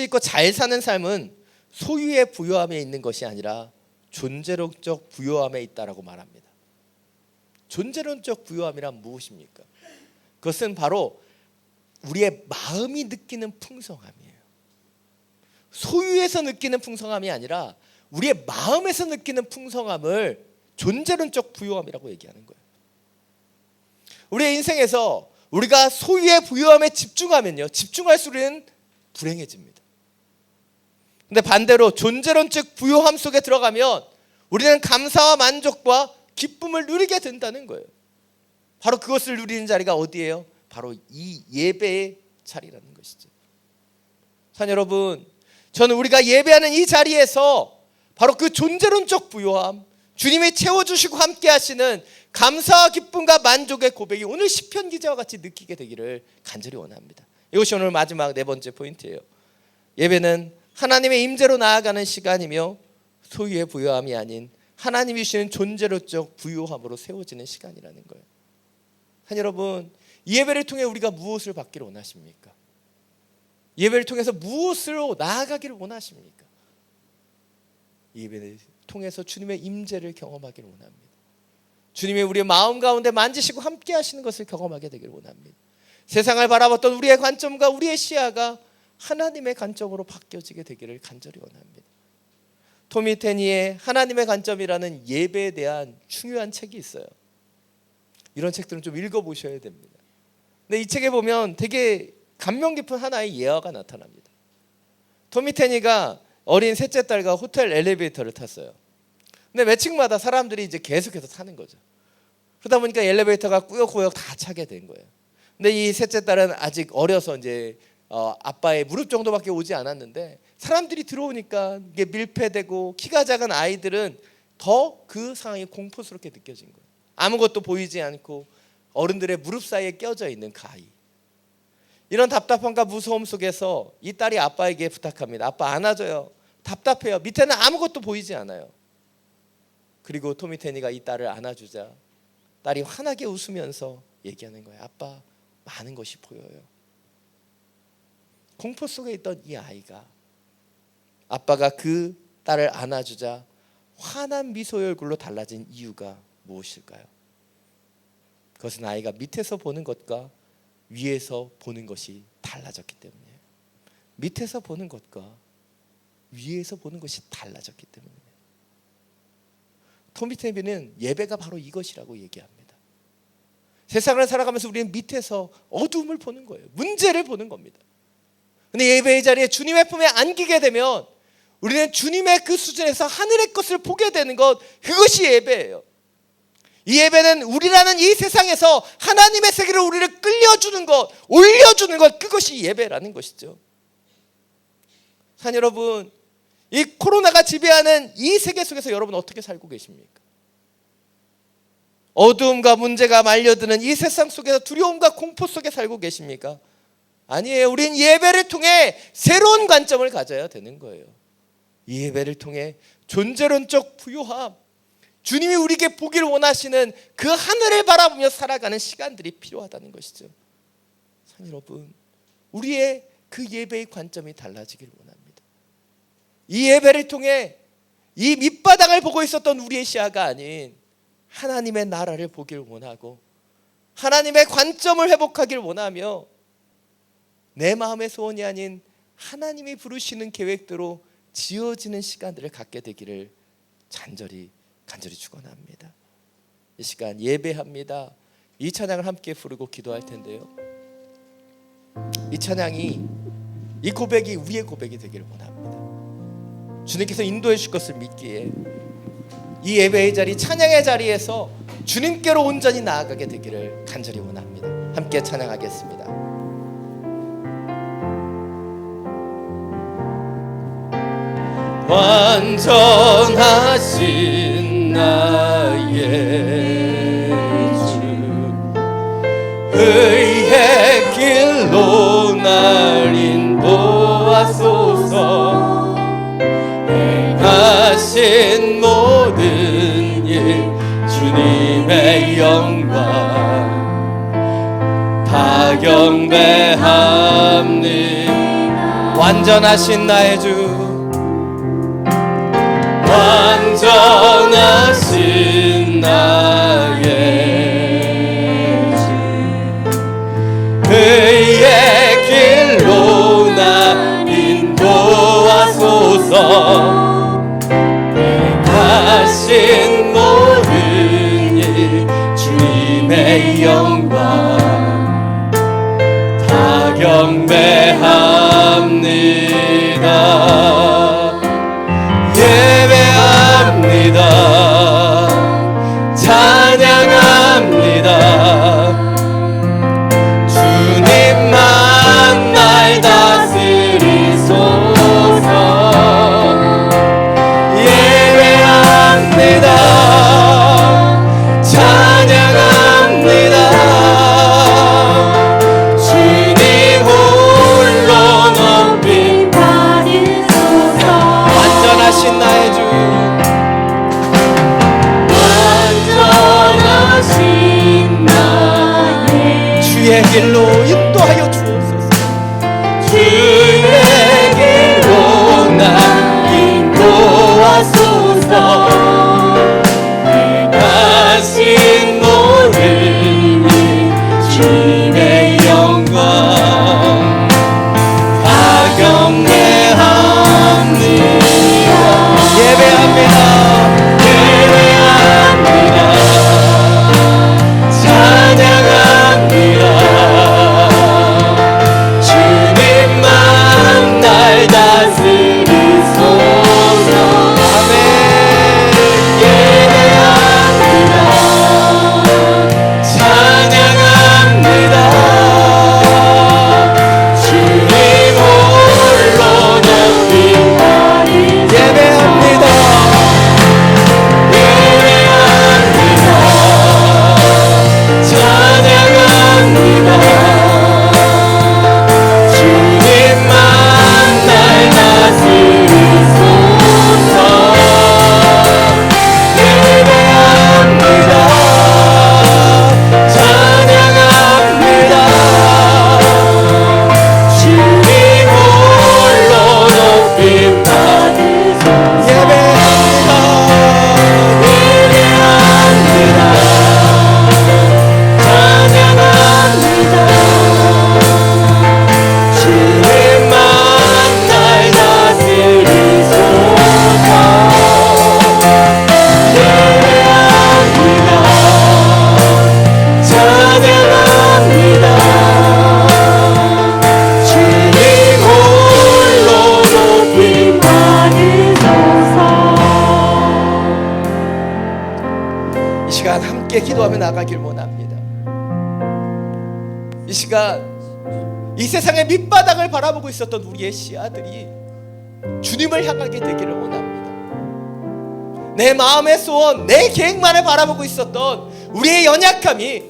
있고 잘 사는 삶은 소유의 부요함에 있는 것이 아니라 존재론적 부요함에 있다라고 말합니다. 존재론적 부요함이란 무엇입니까? 그것은 바로 우리의 마음이 느끼는 풍성함이에요. 소유에서 느끼는 풍성함이 아니라 우리의 마음에서 느끼는 풍성함을 존재론적 부요함이라고 얘기하는 거예요. 우리의 인생에서 우리가 소유의 부요함에 집중하면요, 집중할수록 우리는 불행해집니다. 근데 반대로 존재론적 부요함 속에 들어가면 우리는 감사와 만족과 기쁨을 누리게 된다는 거예요. 바로 그것을 누리는 자리가 어디예요? 바로 이 예배의 자리라는 것이죠. 자, 여러분, 저는 우리가 예배하는 이 자리에서 바로 그 존재론적 부요함, 주님이 채워주시고 함께 하시는 감사와 기쁨과 만족의 고백이 오늘 시편 기자와 같이 느끼게 되기를 간절히 원합니다. 이것이 오늘 마지막 네 번째 포인트예요. 예배는 하나님의 임재로 나아가는 시간이며 소유의 부요함이 아닌 하나님이 주시는 존재론적 부요함으로 세워지는 시간이라는 거예요. 여러분, 이 예배를 통해 우리가 무엇을 받기를 원하십니까? 예배를 통해서 무엇으로 나아가기를 원하십니까? 이 예배를 통해서 주님의 임재를 경험하기를 원합니다. 주님의 우리의 마음 가운데 만지시고 함께 하시는 것을 경험하게 되기를 원합니다. 세상을 바라봤던 우리의 관점과 우리의 시야가 하나님의 관점으로 바뀌어지게 되기를 간절히 원합니다. 토미 테니의 하나님의 관점이라는 예배에 대한 중요한 책이 있어요. 이런 책들은 좀 읽어보셔야 됩니다. 근데 이 책에 보면 되게 감명 깊은 하나의 예화가 나타납니다. 토미 테니가 어린 셋째 딸과 호텔 엘리베이터를 탔어요. 근데 매 층마다 사람들이 이제 계속해서 타는 거죠. 그러다 보니까 엘리베이터가 꾸역꾸역 다 차게 된 거예요. 근데 이 셋째 딸은 아직 어려서 이제 아빠의 무릎 정도밖에 오지 않았는데 사람들이 들어오니까 이게 밀폐되고 키가 작은 아이들은 더 그 상황이 공포스럽게 느껴진 거예요. 아무것도 보이지 않고 어른들의 무릎 사이에 껴져 있는 그 아이. 이런 답답함과 무서움 속에서 이 딸이 아빠에게 부탁합니다. 아빠 안아줘요. 답답해요. 밑에는 아무것도 보이지 않아요. 그리고 토미 테니가 이 딸을 안아주자 딸이 환하게 웃으면서 얘기하는 거예요. 아빠, 많은 것이 보여요. 공포 속에 있던 이 아이가 아빠가 그 딸을 안아주자 환한 미소의 얼굴로 달라진 이유가 무엇일까요? 그것은 아이가 밑에서 보는 것과 위에서 보는 것이 달라졌기 때문이에요. 밑에서 보는 것과 위에서 보는 것이 달라졌기 때문이에요. 토미 테니는 예배가 바로 이것이라고 얘기합니다. 세상을 살아가면서 우리는 밑에서 어두움을 보는 거예요. 문제를 보는 겁니다. 근데 예배의 자리에 주님의 품에 안기게 되면 우리는 주님의 그 수준에서 하늘의 것을 보게 되는 것, 그것이 예배예요. 이 예배는 우리라는 이 세상에서 하나님의 세계로 우리를 끌려주는 것, 올려주는 것, 그것이 예배라는 것이죠. 산 여러분, 이 코로나가 지배하는 이 세계 속에서 여러분 어떻게 살고 계십니까? 어두움과 문제가 말려드는 이 세상 속에서 두려움과 공포 속에 살고 계십니까? 아니에요. 우린 예배를 통해 새로운 관점을 가져야 되는 거예요. 이 예배를 통해 존재론적 부요함, 주님이 우리에게 보기를 원하시는 그 하늘을 바라보며 살아가는 시간들이 필요하다는 것이죠. 산 여러분, 우리의 그 예배의 관점이 달라지길 원합니다. 이 예배를 통해 이 밑바닥을 보고 있었던 우리의 시야가 아닌 하나님의 나라를 보길 원하고 하나님의 관점을 회복하길 원하며 내 마음의 소원이 아닌 하나님이 부르시는 계획대로 지어지는 시간들을 갖게 되기를 간절히 축원합니다. 이 시간 예배합니다. 이 찬양을 함께 부르고 기도할 텐데요. 이 찬양이 이 고백이 우리의 고백이 되기를 원합니다. 주님께서 인도해 주실 것을 믿기에 이 예배의 자리, 찬양의 자리에서 주님께로 온전히 나아가게 되기를 간절히 원합니다. 함께 찬양하겠습니다. 완전하신 나의 주, 의의 길로 날 인도하소서. 행하신 모든 일 주님의 영광 다 경배합니다. 완전하신 나의 주, 완전하신 나의 주, 의의 길로 나 인도하소서. 행하신 모든 일 주님의 영광 다 경배합니다. 예배합니다. 찬양합니다. 주님만 날 다스리소서. 함께 기도하며 나가길 원합니다. 이 시간 이 세상의 밑바닥을 바라보고 있었던 우리의 시야들이 주님을 향하게 되기를 원합니다. 내 마음의 소원, 내 계획만을 바라보고 있었던 우리의 연약함이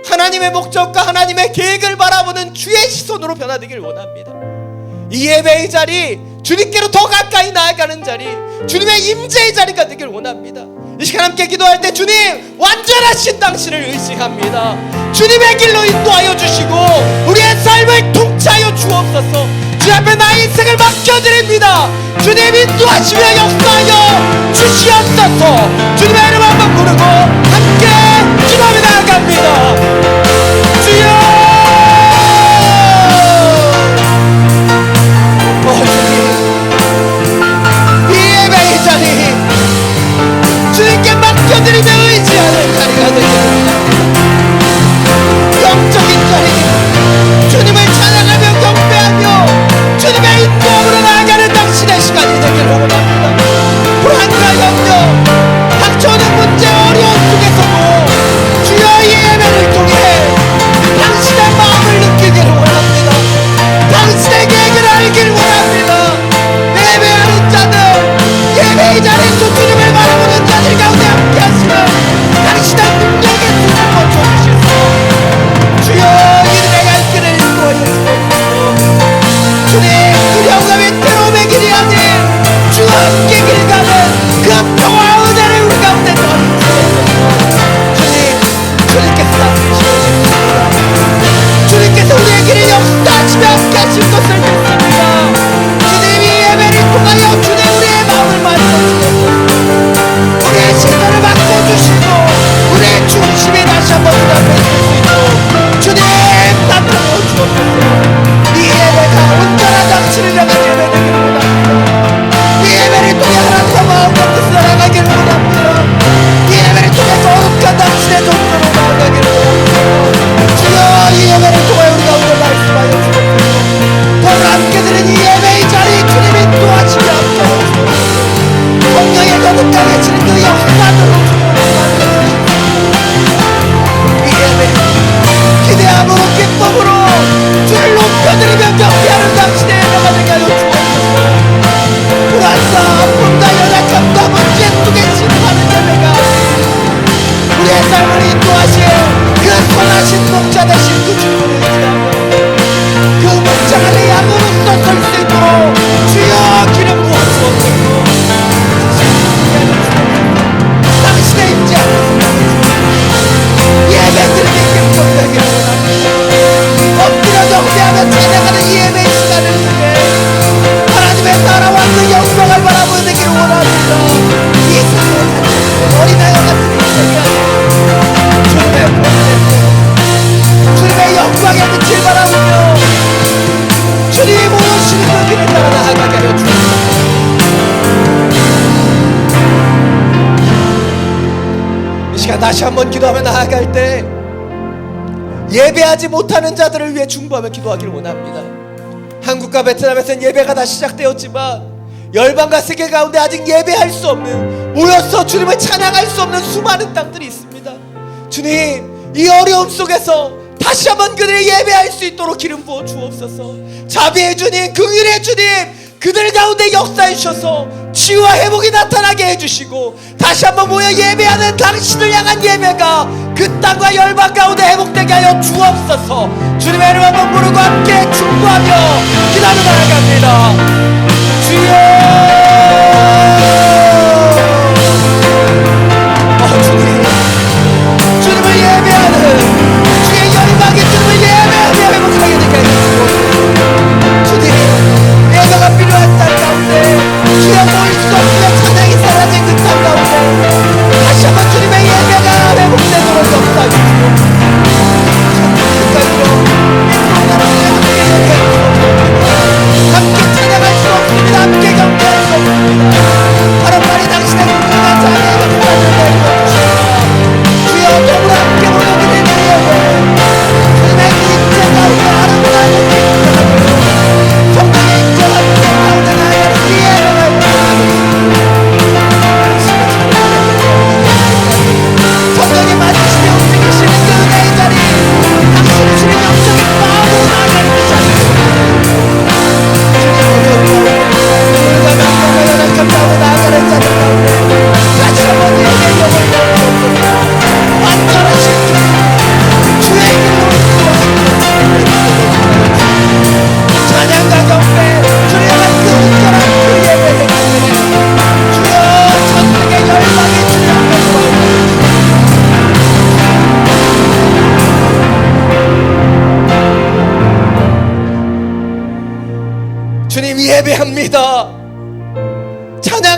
하나님의 목적과 하나님의 계획을 바라보는 주의 시선으로 변화되기를 원합니다. 이 예배의 자리, 주님께로 더 가까이 나아가는 자리, 주님의 임재의 자리가 되기를 원합니다. 이 시간 함께 기도할 때 주님 완전하신 당신을 의지합니다. 주님의 길로 인도하여 주시고 우리의 삶을 통치하여 주옵소서. 주 앞에 나의 인생을 맡겨드립니다. 주님 인도하시며 역사하여 주시옵소서. 주님의 이름 한번 부르고 함께 기도하며 나아갑니다. 주여, 주님, 이 예배의 자리 주님께 맡겨드리며 의지하는 자리가 되겠습니다. 영적인 자리, 주님을 찬양하며 경배하며 주님의 인도함으로 나아가는 당신의 시간이 되기를 원합니다. 불안과 염려, 닥쳐오는 문제, 어려움 속에서도 주여 이 예배를 통해 당신의 마음을 느끼기를 원합니다. 당신의 계획을 알기를 원합니다. 예배하는 자들, 예배의 자리에서 주님을 바라보는 자들 가운데 함께 하시는 당신의 능력의 수준을 주시소. 주여 이들의 갈 길을 인도하여 주옵소서. 주님 그 영감의 괴로움의 길이 아닌 주와 함께 길 가는 그 평화와 은혜를 우리 가운데 더하시옵소서. 주님, 주님께서 다스리시옵소서. 주님께서 우리의 길을 역사하시며 함께 하실 것을 믿습니다. 주님 이 예배를 통하여 주님 우리의 마음을 만져주옵소서. 우리의 시선을 바꿔주시고 우리의 중심이 다시 한번 주 앞에 있을 수 있도록 주님 나타내 주옵소서. 이 예배가 온전한 당신을 향한 예배되기를 원합니다. 이 예배를 통해 하나님과 마음과 뜻을 나아가기를 원합니다. 이 예배를 통해 거룩한 당신의 존재로 나아가기를 원합니다. 주여 이 예배를 통해 우리 가운데 말씀하여 주옵소서. 더불어 함께 드린 이 예배의 자리 주님이 인도하시며 함께 하옵소서. 성령의 거듭하게 치는 그 역사들로 이 예배 기대함으로 기쁨으로 주를 높여드리며 경배하는 당신의 예배가 되게 하여 주옵소서. 불안과 아픔과 연약함과 문제 속에 신음하는 예배가 우리의 삶을 인도하실 그 선하신 목자 되신 그 주님을 의지하며 그 목자 안에 양으로서 설 수 있도록 주여 기름 부어주옵소서. 당신의 임재 예배 드리기 기쁨되기를 원합니다. 엎드려 경배하며 찬양하는 이 예배의 시간을 통해 하나님의 나라와 그 영광을 바라보기를 원합니다. 이 세상의 어린아이와 같은 인생이 아니라 주님의 보내는 주님의 영광의 빛을 바라보며 주님이 모으시는 그 길을 따라 나아가게 하여 주옵소서. 이 시간 다시 한번 기도하며 나아갈 때 예배하지 못하는 자들을 위해 중보하며 기도하기를 원합니다. 한국과 베트남에서는 예배가 다시 시작되었지만 열방과 세계 가운데 아직 예배할 수 없는, 모여서 주님을 찬양할 수 없는 수많은 땅들이 있습니다. 주님 이 어려움 속에서 다시 한번 그들이 예배할 수 있도록 기름 부어 주옵소서. 자비의 주님, 긍휼의 주님, 그들 가운데 역사해 주셔서 치유와 회복이 나타나게 해주시고 다시 한번 모여 예배하는 당신을 향한 예배가 그 땅과 열방 가운데 회복되게 하여 주옵소서. 주님의 이름 한번 부르고 함께 축복하며 기도하며 나아갑니다. 주여, 주님을 예배하는 주의 열방이 주님을 예배하며 회복하게 되게 해주시고 주님 예배가 필요한 땅 가운데 주여 모일 수 없으며 찬양이 사라진 그 땅 가운데 다시 한번 주님의 예배가 회복되도록 역사해 주시고 함께 찬양할 수 없습니다. 함께 경배할 수 없습니다. 하루빨리 당신의 궁금한 자리에 부탁을 내려주시옵소서. 주여 더불어 함께 모여드리는 예배 주님의 그 임재 가운데 아름다운 성령의 임재와 함께 가운데 나아가는 이 예배가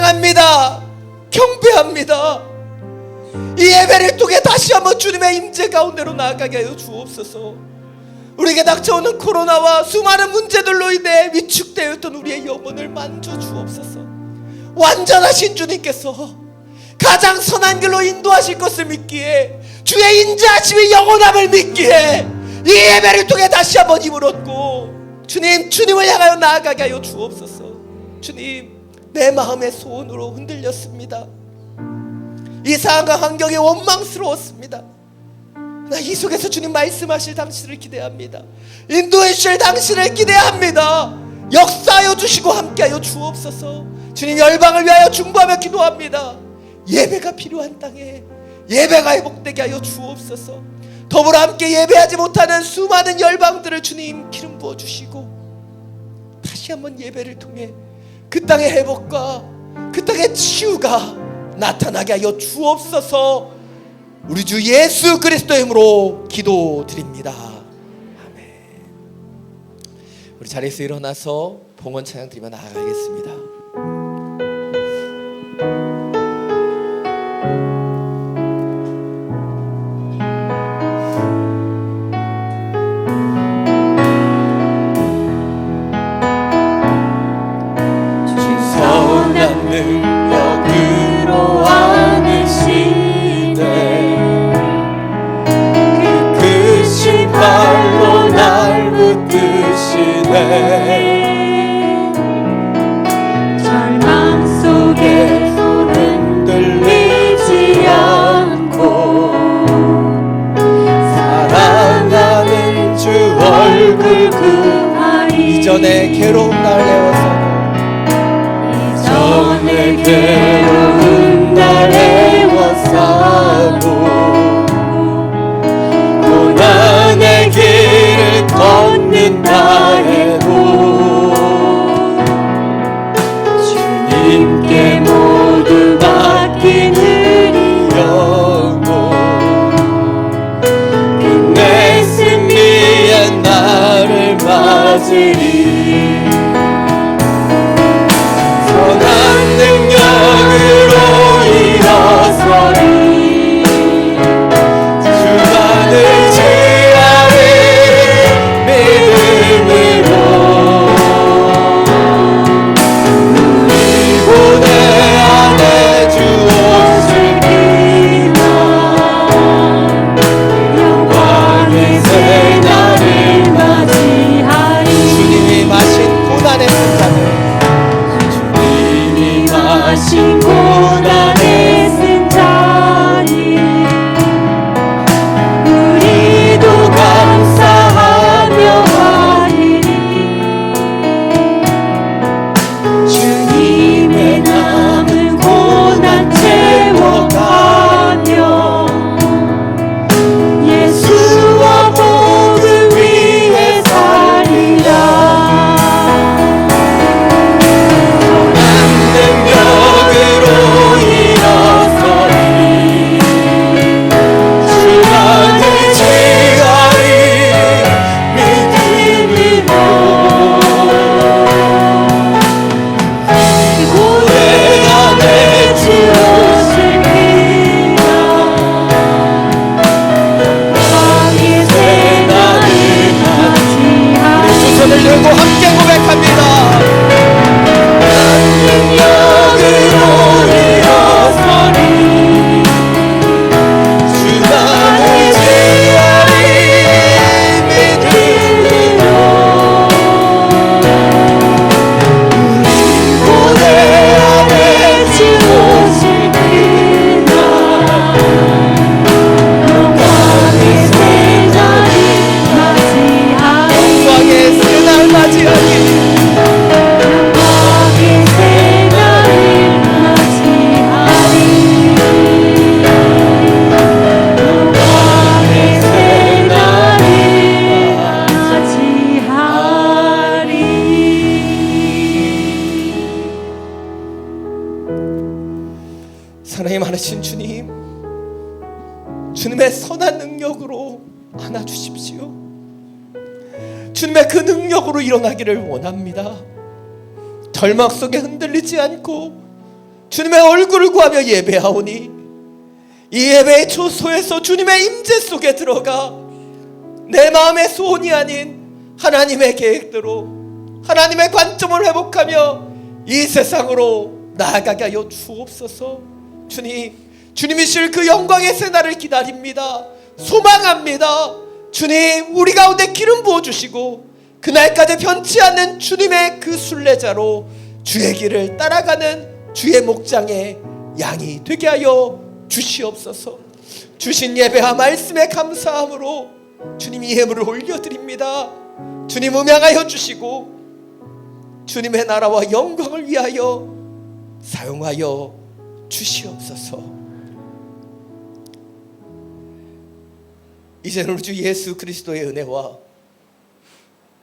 찬양합니다. 경배합니다. 이 예배를 통해 다시 한번 주님의 임재 가운데로 나아가게 하여 주옵소서. 우리에게 닥쳐오는 코로나와 수많은 문제들로 인해 위축되었던 우리의 영혼을 만져 주옵소서. 완전하신 주님께서 가장 선한 길로 인도하실 것을 믿기에, 주의 인자하심이 영원함을 믿기에 이 예배를 통해 다시 한번 힘을 얻고 주님을 향하여 나아가게 하여 주옵소서. 주님, 내 마음의 소원으로 흔들렸습니다. 이 상황과 환경이 원망스러웠습니다. 나 이 속에서 주님 말씀하실 당신을 기대합니다. 인도해 주실 당신을 기대합니다. 역사하여 주시고 함께하여 주옵소서. 주님, 열방을 위하여 중보하며 기도합니다. 예배가 필요한 땅에 예배가 회복되게 하여 주옵소서. 더불어 함께 예배하지 못하는 수많은 열방들을 주님 기름 부어 주시고 다시 한번 예배를 통해 그 땅의 회복과 그 땅의 치유가 나타나게 하여 주옵소서. 우리 주 예수 그리스도의 이름으로 기도드립니다. 아멘. 우리 자리에서 일어나서 봉헌 찬양 드리며 나아가겠습니다.
선한 능력으로 안으시네. 그 크신 발로 날 붙드시네. 절망 속에서 흔들리지 않고 사랑하는 주 얼굴 구하리.
이전에 괴로운 날 내어서
전에 괴로운 날 애워싸고 고난의 길을 걷는다 해도 주님께 모두 맡기는 이 영혼 끝내 승리의 날을 맞으리. 선한 능력으로 일어서리. 주만을 지하리. 믿음으로 우리 고뇌 안에 주 옷을 피나 영광의 새 날을 맞이하리.
주님이 마신 고난의 승자들,
하신 고난의 승자니 우리도 감사하며 하리니. 주님의 남은 고난 채워가며 예수와 복음 위에 살리라. 능력으로 일어서리. 주만을 지하리. 믿음으로 고뇌 안에 주 옷을 피나 왕의 새 날을 맞이하리.
두 손을 들고 함께 고백합니다.
능력으로 일어서리. 주만을 지하리. 믿음으로 우리 고뇌 안에 주 옷을 피나 영광의 새 날을 맞이하리.
영광의 새 날 맞이하니
영광의 새 날을 맞이하리. 영광의 새 날을 맞이하리.
사랑이 많으신 주님, 주님의 선한 능력으로 안아주십시오. 주님의 그 능력으로 일어나기를 원합니다. 절망 속에 흔들리지 않고 주님의 얼굴을 구하며 예배하오니 이 예배의 초소에서 주님의 임재 속에 들어가 내 마음의 소원이 아닌 하나님의 계획대로 하나님의 관점을 회복하며 이 세상으로 나아가게 하여 주옵소서. 주님이실 그 영광의 새날을 기다립니다. 소망합니다. 주님, 우리 가운데 기름 부어주시고 그날까지 변치 않는 주님의 그 순례자로 주의 길을 따라가는 주의 목장의 양이 되게 하여 주시옵소서. 주신 예배와 말씀에 감사함으로 주님 이 예물을 올려드립니다. 주님 음양하여 주시고 주님의 나라와 영광을 위하여 사용하여 주시옵소서. 이제는 우리 주 예수 그리스도의 은혜와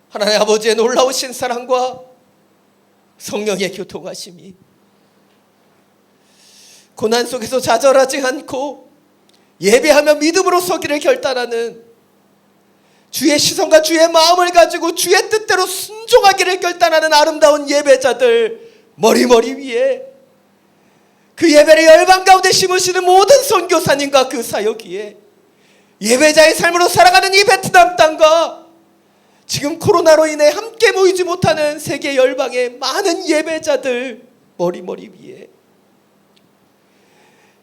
하나님 아버지의 놀라우신 사랑과 성령의 교통하심이 고난 속에서 좌절하지 않고 예배하며 믿음으로 서기를 결단하는 주의 시선과 주의 마음을 가지고 주의 뜻대로 순종하기를 결단하는 아름다운 예배자들 머리 위에 그 예배를 열방 가운데 심으시는 모든 선교사님과 그 사역위에 예배자의 삶으로 살아가는 이 베트남 땅과 지금 코로나로 인해 함께 모이지 못하는 세계 열방의 많은 예배자들 머리 위에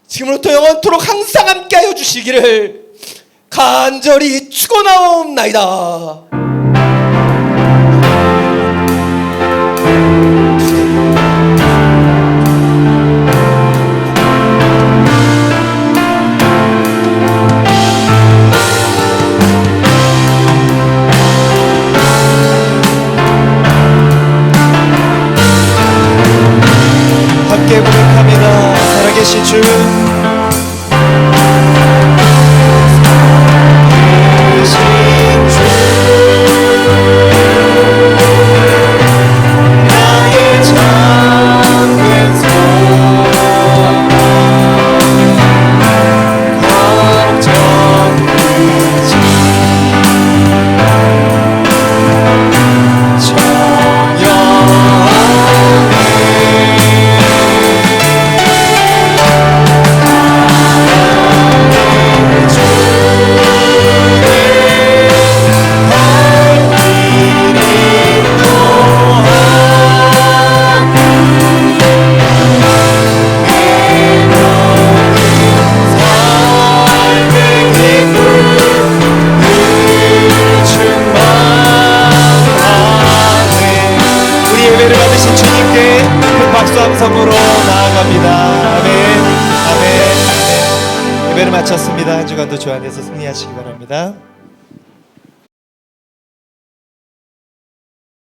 지금부터 영원토록 항상 함께하여 주시기를 간절히 축원하옵나이다.
함께 고백합니다. 살아계신 주 함성으로 나아갑니다. 아멘. 예배를 마쳤습니다. 한 주간도 주 안에서 승리하시기 바랍니다.